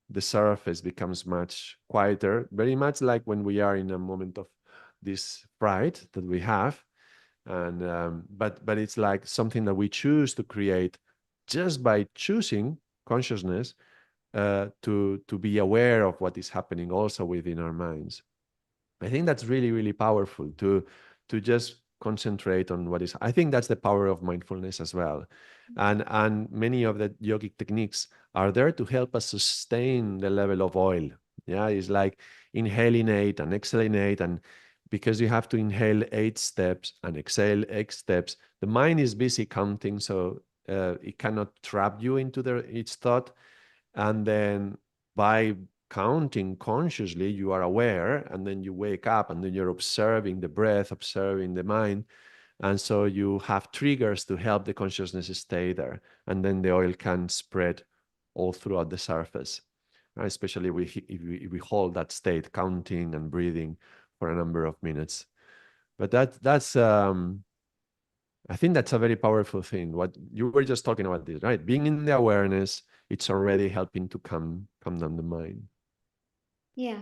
the surface becomes much quieter, very much like when we are in a moment of this fright that we have. And but it's like something that we choose to create just by choosing consciousness, to be aware of what is happening also within our minds. I think that's really, really powerful to just concentrate on what is. I think that's the power of mindfulness as well. And many of the yogic techniques are there to help us sustain the level of oil. Yeah, it's like inhaling 8 and exhaling 8, and because you have to inhale 8 steps and exhale 8 steps, the mind is busy counting, so it cannot trap you into its thought. And then by counting consciously, you are aware, and then you wake up, and then you're observing the breath, observing the mind. And so you have triggers to help the consciousness stay there. And then the oil can spread all throughout the surface, right? Especially if we hold that state, counting and breathing for a number of minutes. But that's I think that's a very powerful thing. What you were just talking about this, right? Being in the awareness, it's already helping to calm down the mind yeah.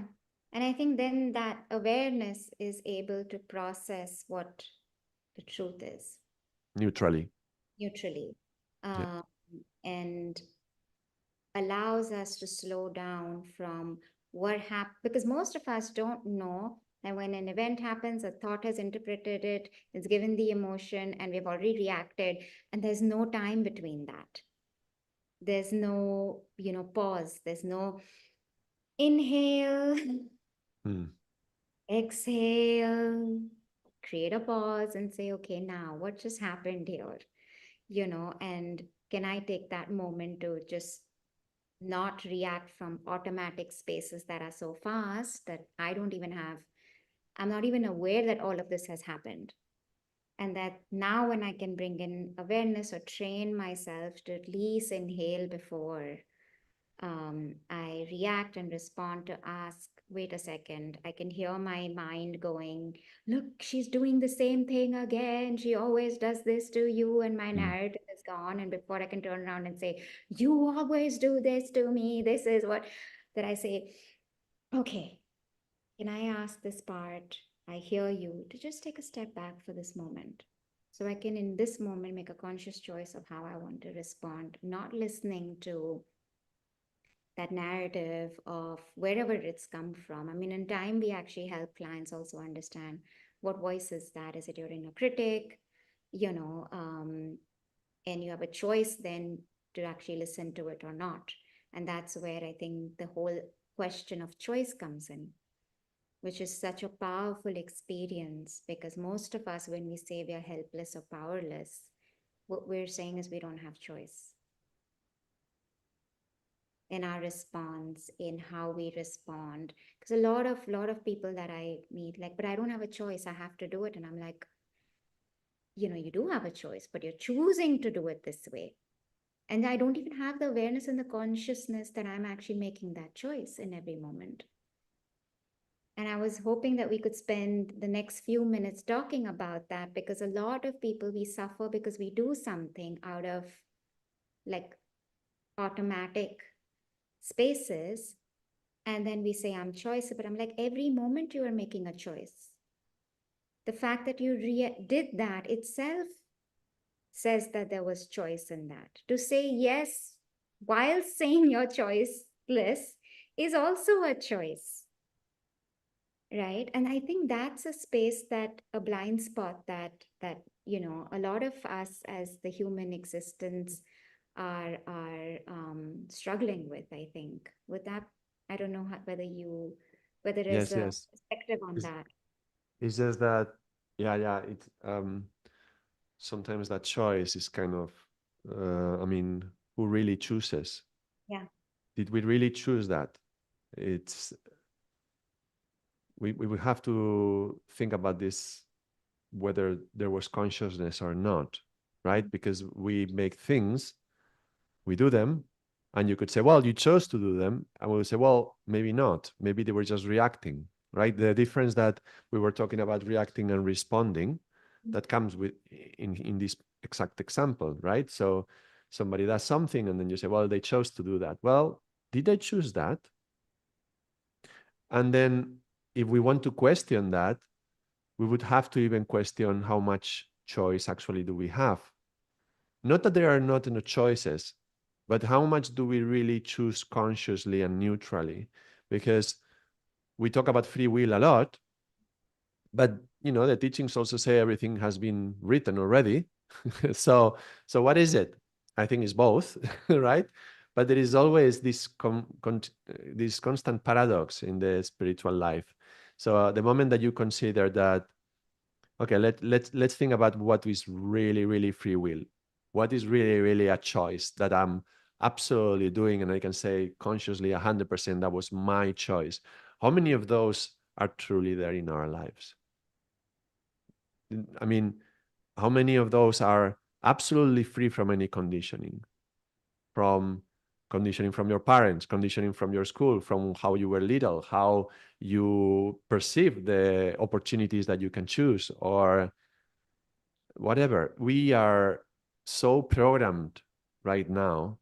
And I think then that awareness is able to process what the truth is neutrally. neutrally, Yeah. um, and allows us to slow down from what happened, because most of us don't know that when an event happens, a thought has interpreted it, it's given the emotion, and we've already reacted, and there's no time between that. There's no pause. There's no inhale, Mm. exhale, create a pause and say, okay, now what just happened here, and can I take that moment to just not react from automatic spaces that are so fast that I'm not even aware that all of this has happened. And that now, when I can bring in awareness or train myself to at least inhale before I react and respond, to ask, wait a second, I can hear my mind going, look, she's doing the same thing again. She always does this to you. And my Mm. narrative is gone. And before I can turn around and say, you always do this to me, this is what, that I say, okay, can I ask this part? I hear you, to just take a step back for this moment. So I can, in this moment, make a conscious choice of how I want to respond, not listening to that narrative of wherever it's come from. I mean, in time, we actually help clients also understand what voice is that. Is it your inner critic? You know, and you have a choice then to actually listen to it or not. And that's where I think the whole question of choice comes in, which is such a powerful experience, because most of us, when we say we are helpless or powerless, what we're saying is we don't have choice in our response, in how we respond. Because a lot of people that I meet, like, but I don't have a choice, I have to do it. And I'm like, you do have a choice, but you're choosing to do it this way. And I don't even have the awareness and the consciousness that I'm actually making that choice in every moment. And I was hoping that we could spend the next few minutes talking about that, because a lot of people, we suffer because we do something out of like automatic spaces. And then we say, I'm choice, but I'm like, every moment you are making a choice. The fact that you did that itself says that there was choice in that. To say yes while saying you're choiceless is also a choice, right? And I think that's a space, that a blind spot, that a lot of us as the human existence are struggling with. I think with that, I don't know whether there's Yes, a yes. perspective on It's, that. it's just that, yeah, yeah. It's sometimes that choice is kind of, I mean, who really chooses? Yeah, Did we really choose that? It's we would have to think about this, whether there was consciousness or not, right? Because we make things, we do them, and you could say, well, you chose to do them, and we would say, well, maybe not, maybe they were just reacting, right? The difference that we were talking about, reacting and responding, that comes with in this exact example, right? So somebody does something and then you say, well, they chose to do that. Well, did they choose that? And then if we want to question that, we would have to even question how much choice actually do we have. Not that there are not no choices, but how much do we really choose consciously and neutrally? Because we talk about free will a lot, but the teachings also say everything has been written already. so so what is it? I think it's both, right? But there is always this constant paradox in the spiritual life. So the moment that you consider that, okay, let's think about what is really, really free will. What is really, really a choice that I'm absolutely doing, and I can say consciously 100% that was my choice. How many of those are truly there in our lives? I mean, how many of those are absolutely free from any conditioning, from conditioning from your parents, conditioning from your school, from how you were little, how you perceive the opportunities that you can choose, or whatever. We are so programmed right now.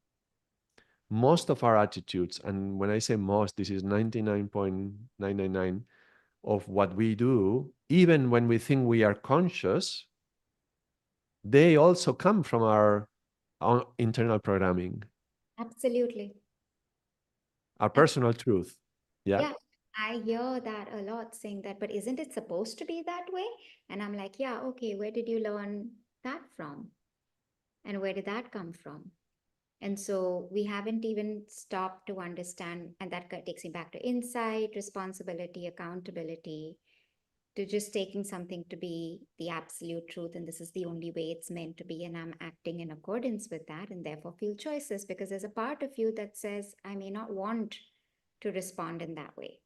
Most of our attitudes, and when I say most, this is 99.999 of what we do, even when we think we are conscious, they also come from our own internal programming, absolutely. our personal truth. Yeah. Yeah, I hear that a lot, saying that, but isn't it supposed to be that way? And I'm like, yeah, okay, where did you learn that from? And where did that come from? And so we haven't even stopped to understand, and that takes me back to insight, responsibility, accountability, to just taking something to be the absolute truth, and this is the only way it's meant to be, and I'm acting in accordance with that, and therefore feel choices, because there's a part of you that says, I may not want to respond in that way.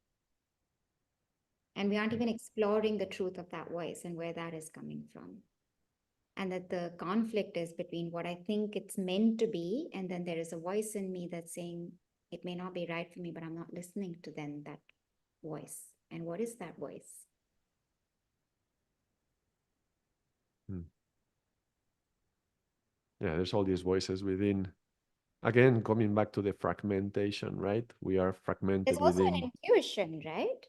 And we aren't even exploring the truth of that voice and where that is coming from. and that the conflict is between what I think it's meant to be, and then there is a voice in me that's saying it may not be right for me, but I'm not listening to then that voice. And what is that voice? Mm. Yeah, there's all these voices within. Again, coming back to the fragmentation, right? We are There's fragmented also within. an intuition, right?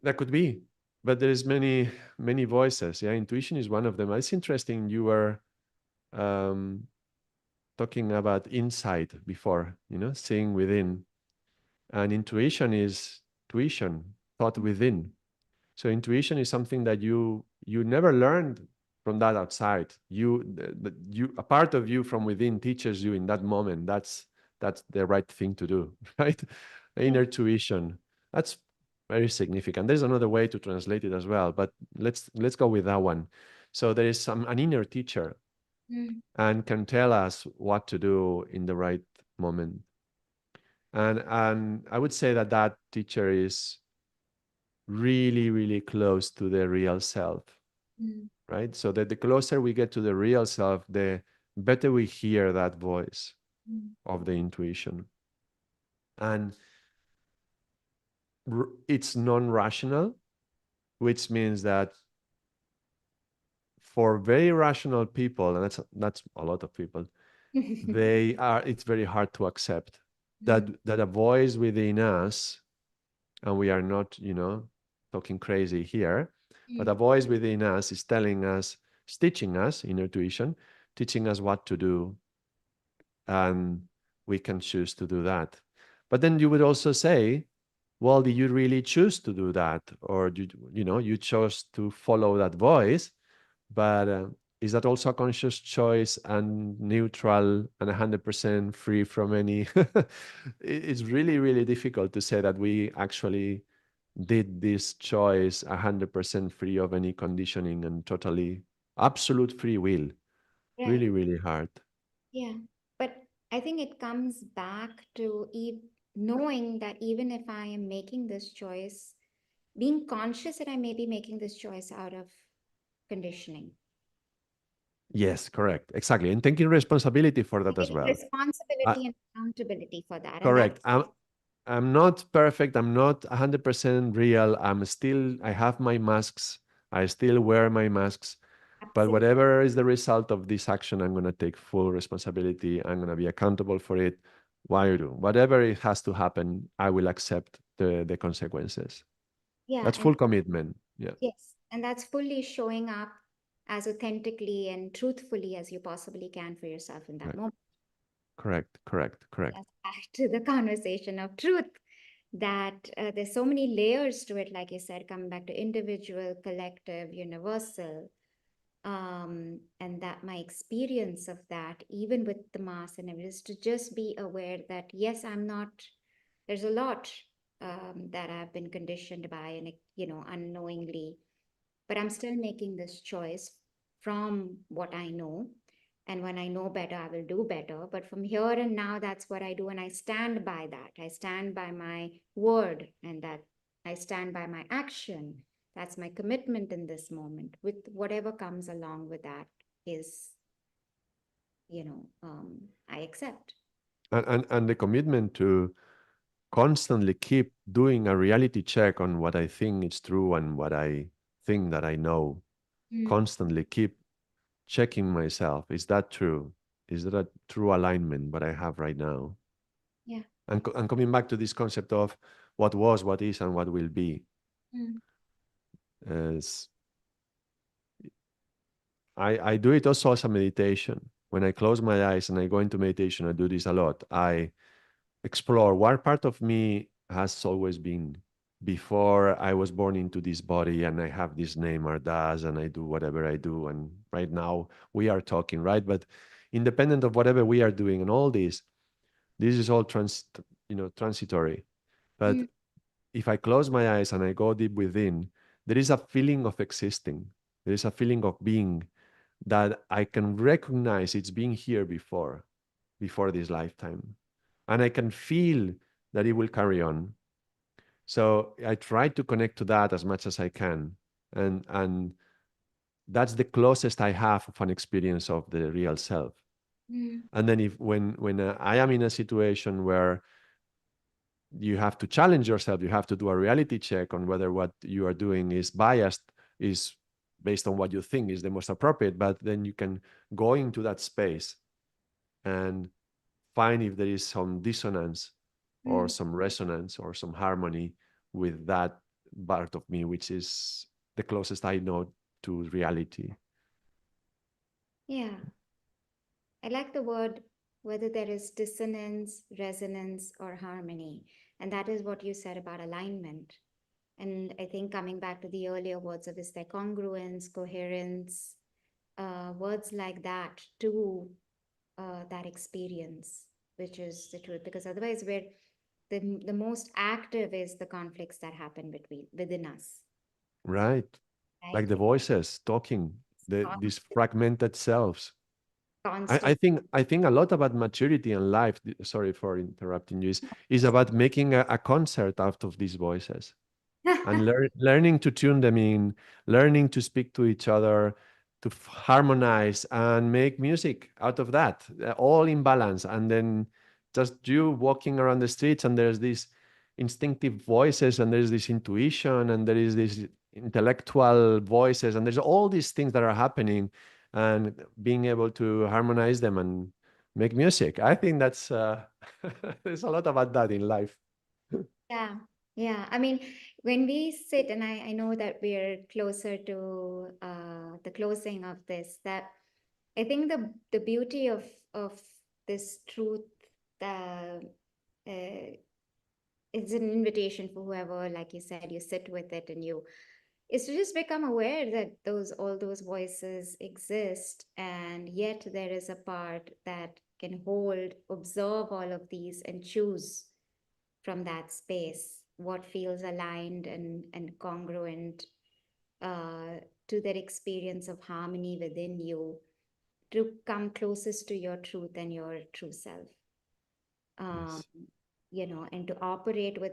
That could be, but there is many voices. Yeah, intuition is one of them. It's interesting. You were um, talking about insight before, seeing within, and intuition is tuition, thought within. So intuition is something that you never learned from that outside. You a part of you from within teaches you in that moment. That's the right thing to do, right? Yeah. Inner tuition. That's very significant. There's another way to translate it as well, but let's go with that one. So there is an inner teacher Mm, and can tell us what to do in the right moment. And I would say that that teacher is really, really close to the real self, mm, right? So that the closer we get to the real self, the better we hear that voice mm, of the intuition. And it's non-rational, which means that for very rational people, and that's a lot of people, it's very hard to accept that mm, that a voice within us, and we are not, talking crazy here, but a mm, voice within us is telling us, is teaching us, inner tuition, teaching us what to do, and we can choose to do that. But then you would also say, well, did you really choose to do that, or you chose to follow that voice? But is that also a conscious choice and neutral and 100% free from any? It's really, really difficult to say that we actually did this choice 100% free of any conditioning and totally absolute free will. right. Really, really hard. Yeah. But I think it comes back to knowing that even if I am making this choice, being conscious that I may be making this choice out of conditioning, Yes, correct. Exactly. And taking responsibility for and that as taking well. Uh, responsibility and accountability for that. And that's correct. I'm not perfect. I'm not 100% real. I have my masks. I still wear my masks. But absolutely, whatever is the result of this action, I'm going to take full responsibility. I'm going to be accountable for it. Why do? Whatever it has to happen, I will accept the consequences. yeah. That's And full commitment. Yeah. yes, and that's fully showing up as authentically and truthfully as you possibly can for yourself in that Right. moment. Correct. Correct. Correct. Yes, back to the conversation of truth, that there's so many layers to it, like you said, coming back to individual, collective, universal. And that my experience of that, even with the mass and everything, is to just be aware that, yes, I'm not, there's a lot that I've been conditioned by and, unknowingly, but I'm still making this choice from what I know. And when I know better, I will do better. But from here and now, that's what I do. And I stand by that. I stand by my word, and that I stand by my action. That's my commitment in this moment, with whatever comes along with that is, I accept. And the commitment to constantly keep doing a reality check on what I think is true and what I think that I know. Mm, Constantly keep checking myself. Is that true? Is that a true alignment what I have right now? yeah. And coming back to this concept of what was, what is, and what will be, Mm, is I do it also as a meditation. When I close my eyes and I go into meditation, I do this a lot. I explore what part of me has always been before I was born into this body and I have this name Ardaas and I do whatever I do. And right now we are talking, right? But independent of whatever we are doing and all this is all transitory. But mm, if I close my eyes and I go deep within, there is a feeling of existing. There is a feeling of being that I can recognize it's been here before this lifetime. And I can feel that it will carry on. So I try to connect to that as much as I can. and that's the closest I have of an experience of the real self. Mm. And then if when I am in a situation where you have to challenge yourself, you have to do a reality check on whether what you are doing is biased, is based on what you think is the most appropriate, but then you can go into that space and find if there is some dissonance or Mm. some resonance or some harmony with that part of me, which is the closest I know to reality. Yeah, I like the word whether there is dissonance, resonance, or harmony. And that is what you said about alignment. And I think coming back to the earlier words of is there congruence, coherence, words like that to that experience, which is the truth. Because otherwise, we're the most active is the conflicts that happen within us, Right. right? Like the voices talking, these Constant, fragmented selves. I constant. think I think a lot about maturity and life. Sorry for interrupting you. Is about making a concert out of these voices and learning to tune them in, learning to speak to each other, to harmonize and make music out of that, all in balance. And then just you walking around the streets, and there's these instinctive voices, and there's this intuition, and there is this intellectual voices, and there's all these things that are happening, and being able to harmonize them and make music. I think that's there's a lot about that in life. Yeah, yeah. I mean, when we sit, and I know that we're closer to the closing of this, that I think the beauty of this truth, uh, it's an invitation for whoever, like you said, you sit with it and you is to just become aware that those all those voices exist, and yet there is a part that can hold, observe all of these and choose from that space what feels aligned and congruent to that experience of harmony within you to come closest to your truth and your true self, um, Yes. and to operate with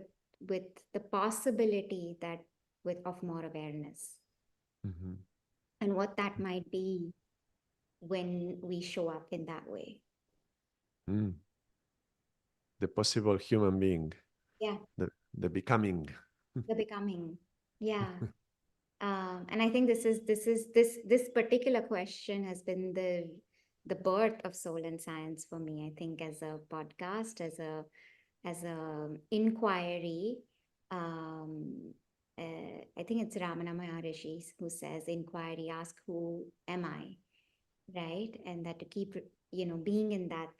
the possibility that with of more awareness Mhm. and what that might be when we show up in that way. Mm. The possible human being, Yeah, the becoming. the becoming. Yeah. And I think this particular question has been the birth of Soul and Science for me. I think as a podcast, as a inquiry. Um, I think it's Ramana Maharishi who says, "Inquiry, ask who am I," right? And that to keep being in that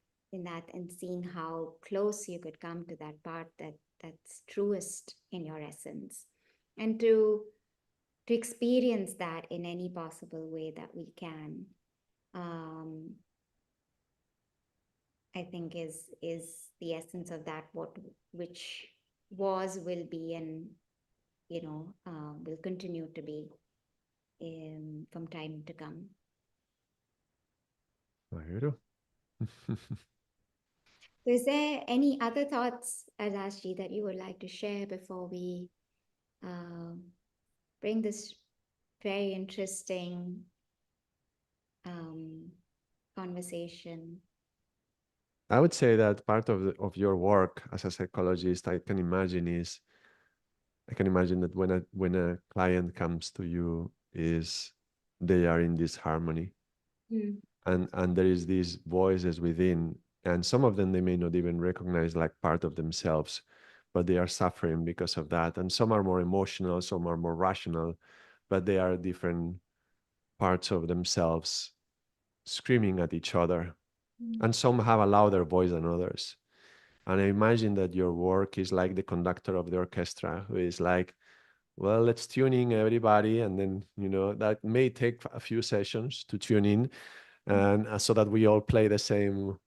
and seeing how close you could come to that part that's truest in your essence, and to experience that in any possible way that we can, um, I think is the essence of that, what which was, will be, and will continue to be from time to come. Bueno. So is there any other thoughts, Adashi, that you would like to share before we um, bring this very interesting um, conversation? I would say that part of of your work as a psychologist, I can imagine that when a client comes to you, is they are in this harmony, Mm, and there is these voices within, and some of them they may not even recognize like part of themselves, but they are suffering because of that. And some are more emotional, some are more rational, but they are different parts of themselves screaming at each other. mm, And some have a louder voice than others. And I imagine that your work is like the conductor of the orchestra, who is like, well, let's tune in everybody. And then, that may take a few sessions to tune in, mm, and so that we all play to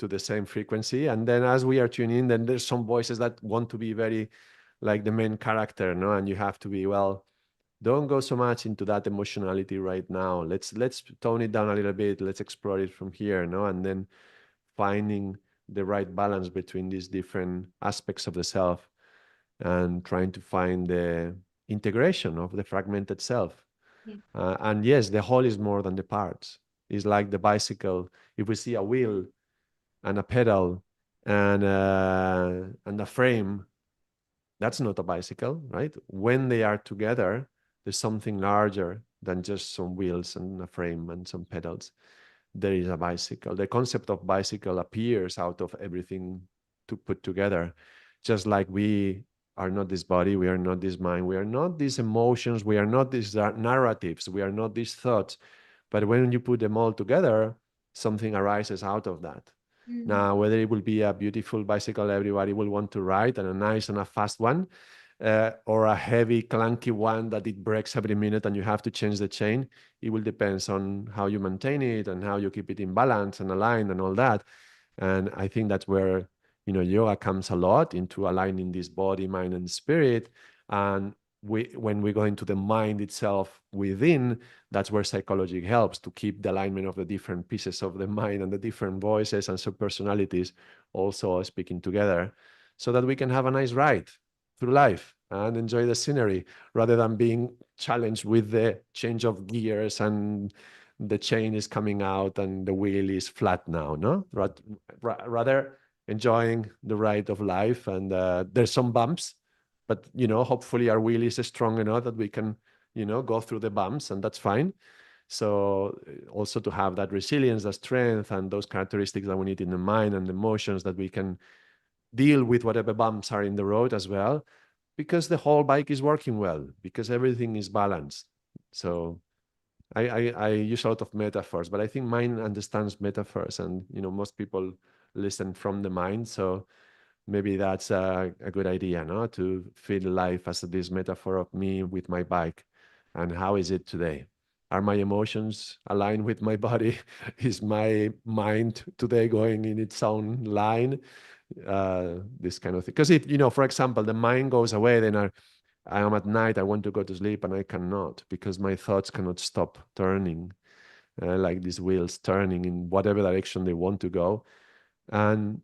the same frequency. And then as we are tuning in, then there's some voices that want to be very like the main character, no? And you have to be, well, don't go so much into that emotionality right now. Let's tone it down a little bit. Let's explore it from here, no? And then finding the right balance between these different aspects of the self, and trying to find the integration of the fragmented self. Yeah. And yes, the whole is more than the parts. It's like the bicycle. If we see a wheel and a pedal and a frame, that's not a bicycle, right? When they are together, there's something larger than just some wheels and a frame and some pedals. There is a bicycle. The concept of bicycle appears out of everything to put together. Just like we are not this body, we are not this mind, we are not these emotions, we are not these narratives, we are not these thoughts. But when you put them all together, something arises out of that. Mm. Now, whether it will be a beautiful bicycle everybody will want to ride and a nice and a fast one, or a heavy, clunky one that it breaks every minute and you have to change the chain, it will depend on how you maintain it and how you keep it in balance and aligned and all that. And I think that's where, yoga comes a lot into aligning this body, mind, and spirit. And when we go into the mind itself within, that's where psychology helps to keep the alignment of the different pieces of the mind and the different voices and subpersonalities also speaking together, so that we can have a nice ride through life and enjoy the scenery rather than being challenged with the change of gears and the chain is coming out and the wheel is flat now, no? Rather enjoying the ride of life. And there's some bumps, but, hopefully our wheel is strong enough that we can, go through the bumps, and that's fine. So also to have that resilience, that strength, and those characteristics that we need in the mind and the emotions, that we can deal with whatever bumps are in the road as well, because the whole bike is working well, because everything is balanced. So I use a lot of metaphors, but I think mind understands metaphors, and most people listen from the mind. So maybe that's a good idea, no? To feel life as this metaphor of me with my bike, and how is it today? Are my emotions aligned with my body? Is my mind today going in its own line? This kind of thing. Because if for example, the mind goes away, then I am at night, I want to go to sleep and I cannot, because my thoughts cannot stop turning, like these wheels turning in whatever direction they want to go. And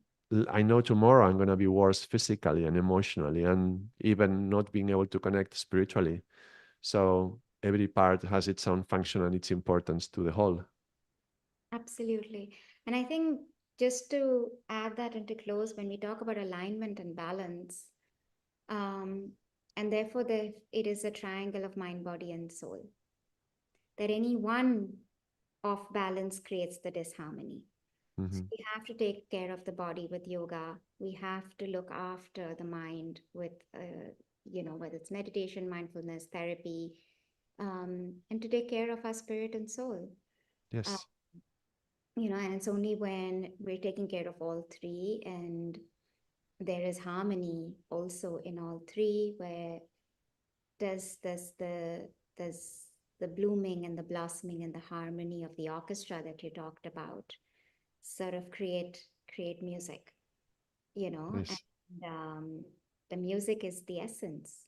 I know tomorrow I'm going to be worse physically and emotionally, and even not being able to connect spiritually. So every part has its own function and its importance to the whole. Absolutely. And I think just to add that into close, when we talk about alignment and balance, um, and therefore it is a triangle of mind, body, and soul, that any one off balance creates the disharmony. So Hmm. we have to take care of the body with yoga. We have to look after the mind with, whether it's meditation, mindfulness, therapy, and to take care of our spirit and soul. Uh, Yes. and it's only when we're taking care of all three and there is harmony also in all three, where does this the does the blooming and the blossoming and the harmony of the orchestra that you talked about sort of create music, Yes. and the music is the essence,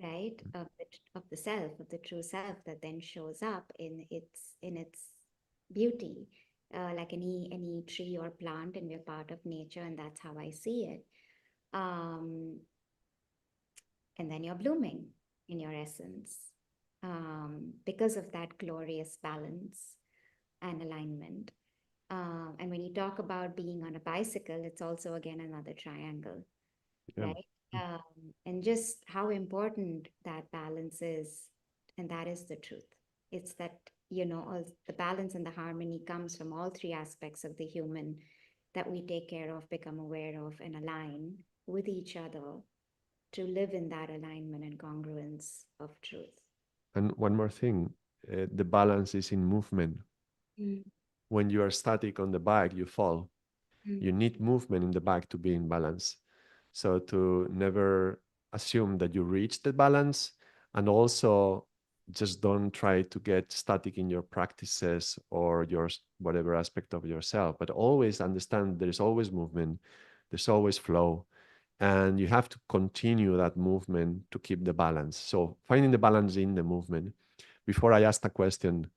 right, of the self, of the true self, that then shows up in its beauty, like any tree or plant, and we're part of nature, and that's how I see it. um and then you're blooming in your essence, because of that glorious balance and alignment. And when you talk about being on a bicycle, it's also again another triangle, Yeah. right? And just how important that balance is. And that is the truth. It's that, all the balance and the harmony comes from all three aspects of the human that we take care of, become aware of, and align with each other to live in that alignment and congruence of truth. And one more thing, the balance is in movement. Mm, When you are static on the bike, you fall. mm, You need movement in the bike to be in balance. So to never assume that you reach the balance, and also just don't try to get static in your practices or your whatever aspect of yourself, but always understand there is always movement, there's always flow, and you have to continue that movement to keep the balance. So finding the balance in the movement. Before I asked a question,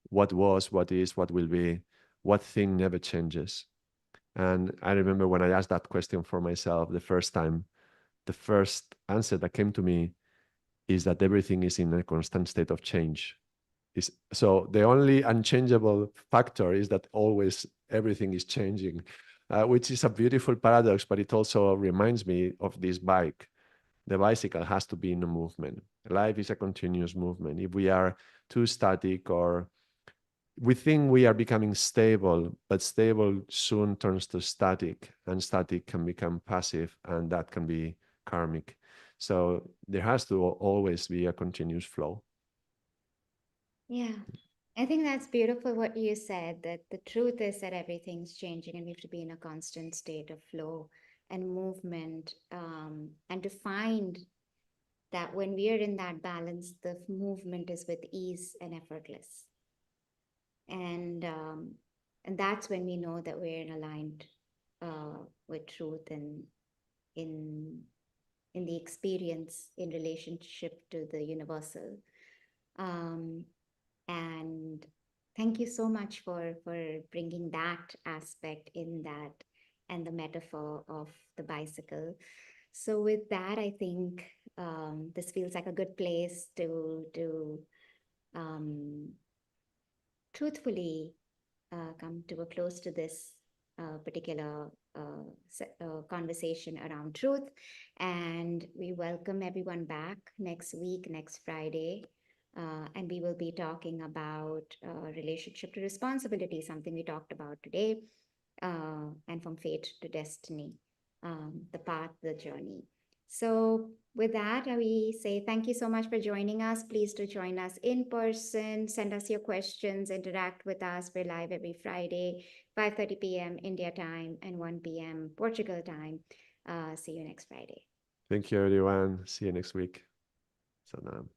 what was, what is, what will be, what thing never changes? And I remember when I asked that question for myself the first time, the first answer that came to me is that everything is in a constant state of change. So the only unchangeable factor is that always everything is changing, which is a beautiful paradox, but it also reminds me of this bike. The bicycle has to be in a movement. Life is a continuous movement. If we are too static, or we think we are becoming stable, but stable soon turns to static, and static can become passive, and that can be karmic. So there has to always be a continuous flow. Yeah. I think that's beautiful what you said, that the truth is that everything's changing and we have to be in a constant state of flow and movement, and to find that when we are in that balance, the movement is with ease and effortless. And that's when we know that we're in aligned with truth and in in the experience in relationship to the universal. Um, and thank you so much for bringing that aspect in that and the metaphor of the bicycle. So with that, I think this feels like a good place to um, truthfully come to a close to this particular conversation around truth. And we welcome everyone back next week, next Friday. And we will be talking about relationship to responsibility, something we talked about today, and from fate to destiny, the path, the journey. So, with that, we say thank you so much for joining us. Please do join us in person. Send us your questions. Interact with us. We're live every Friday, 5:30 p.m. India time and 1 p.m. Portugal time. See you next Friday. Thank you, everyone. See you next week. Sanam.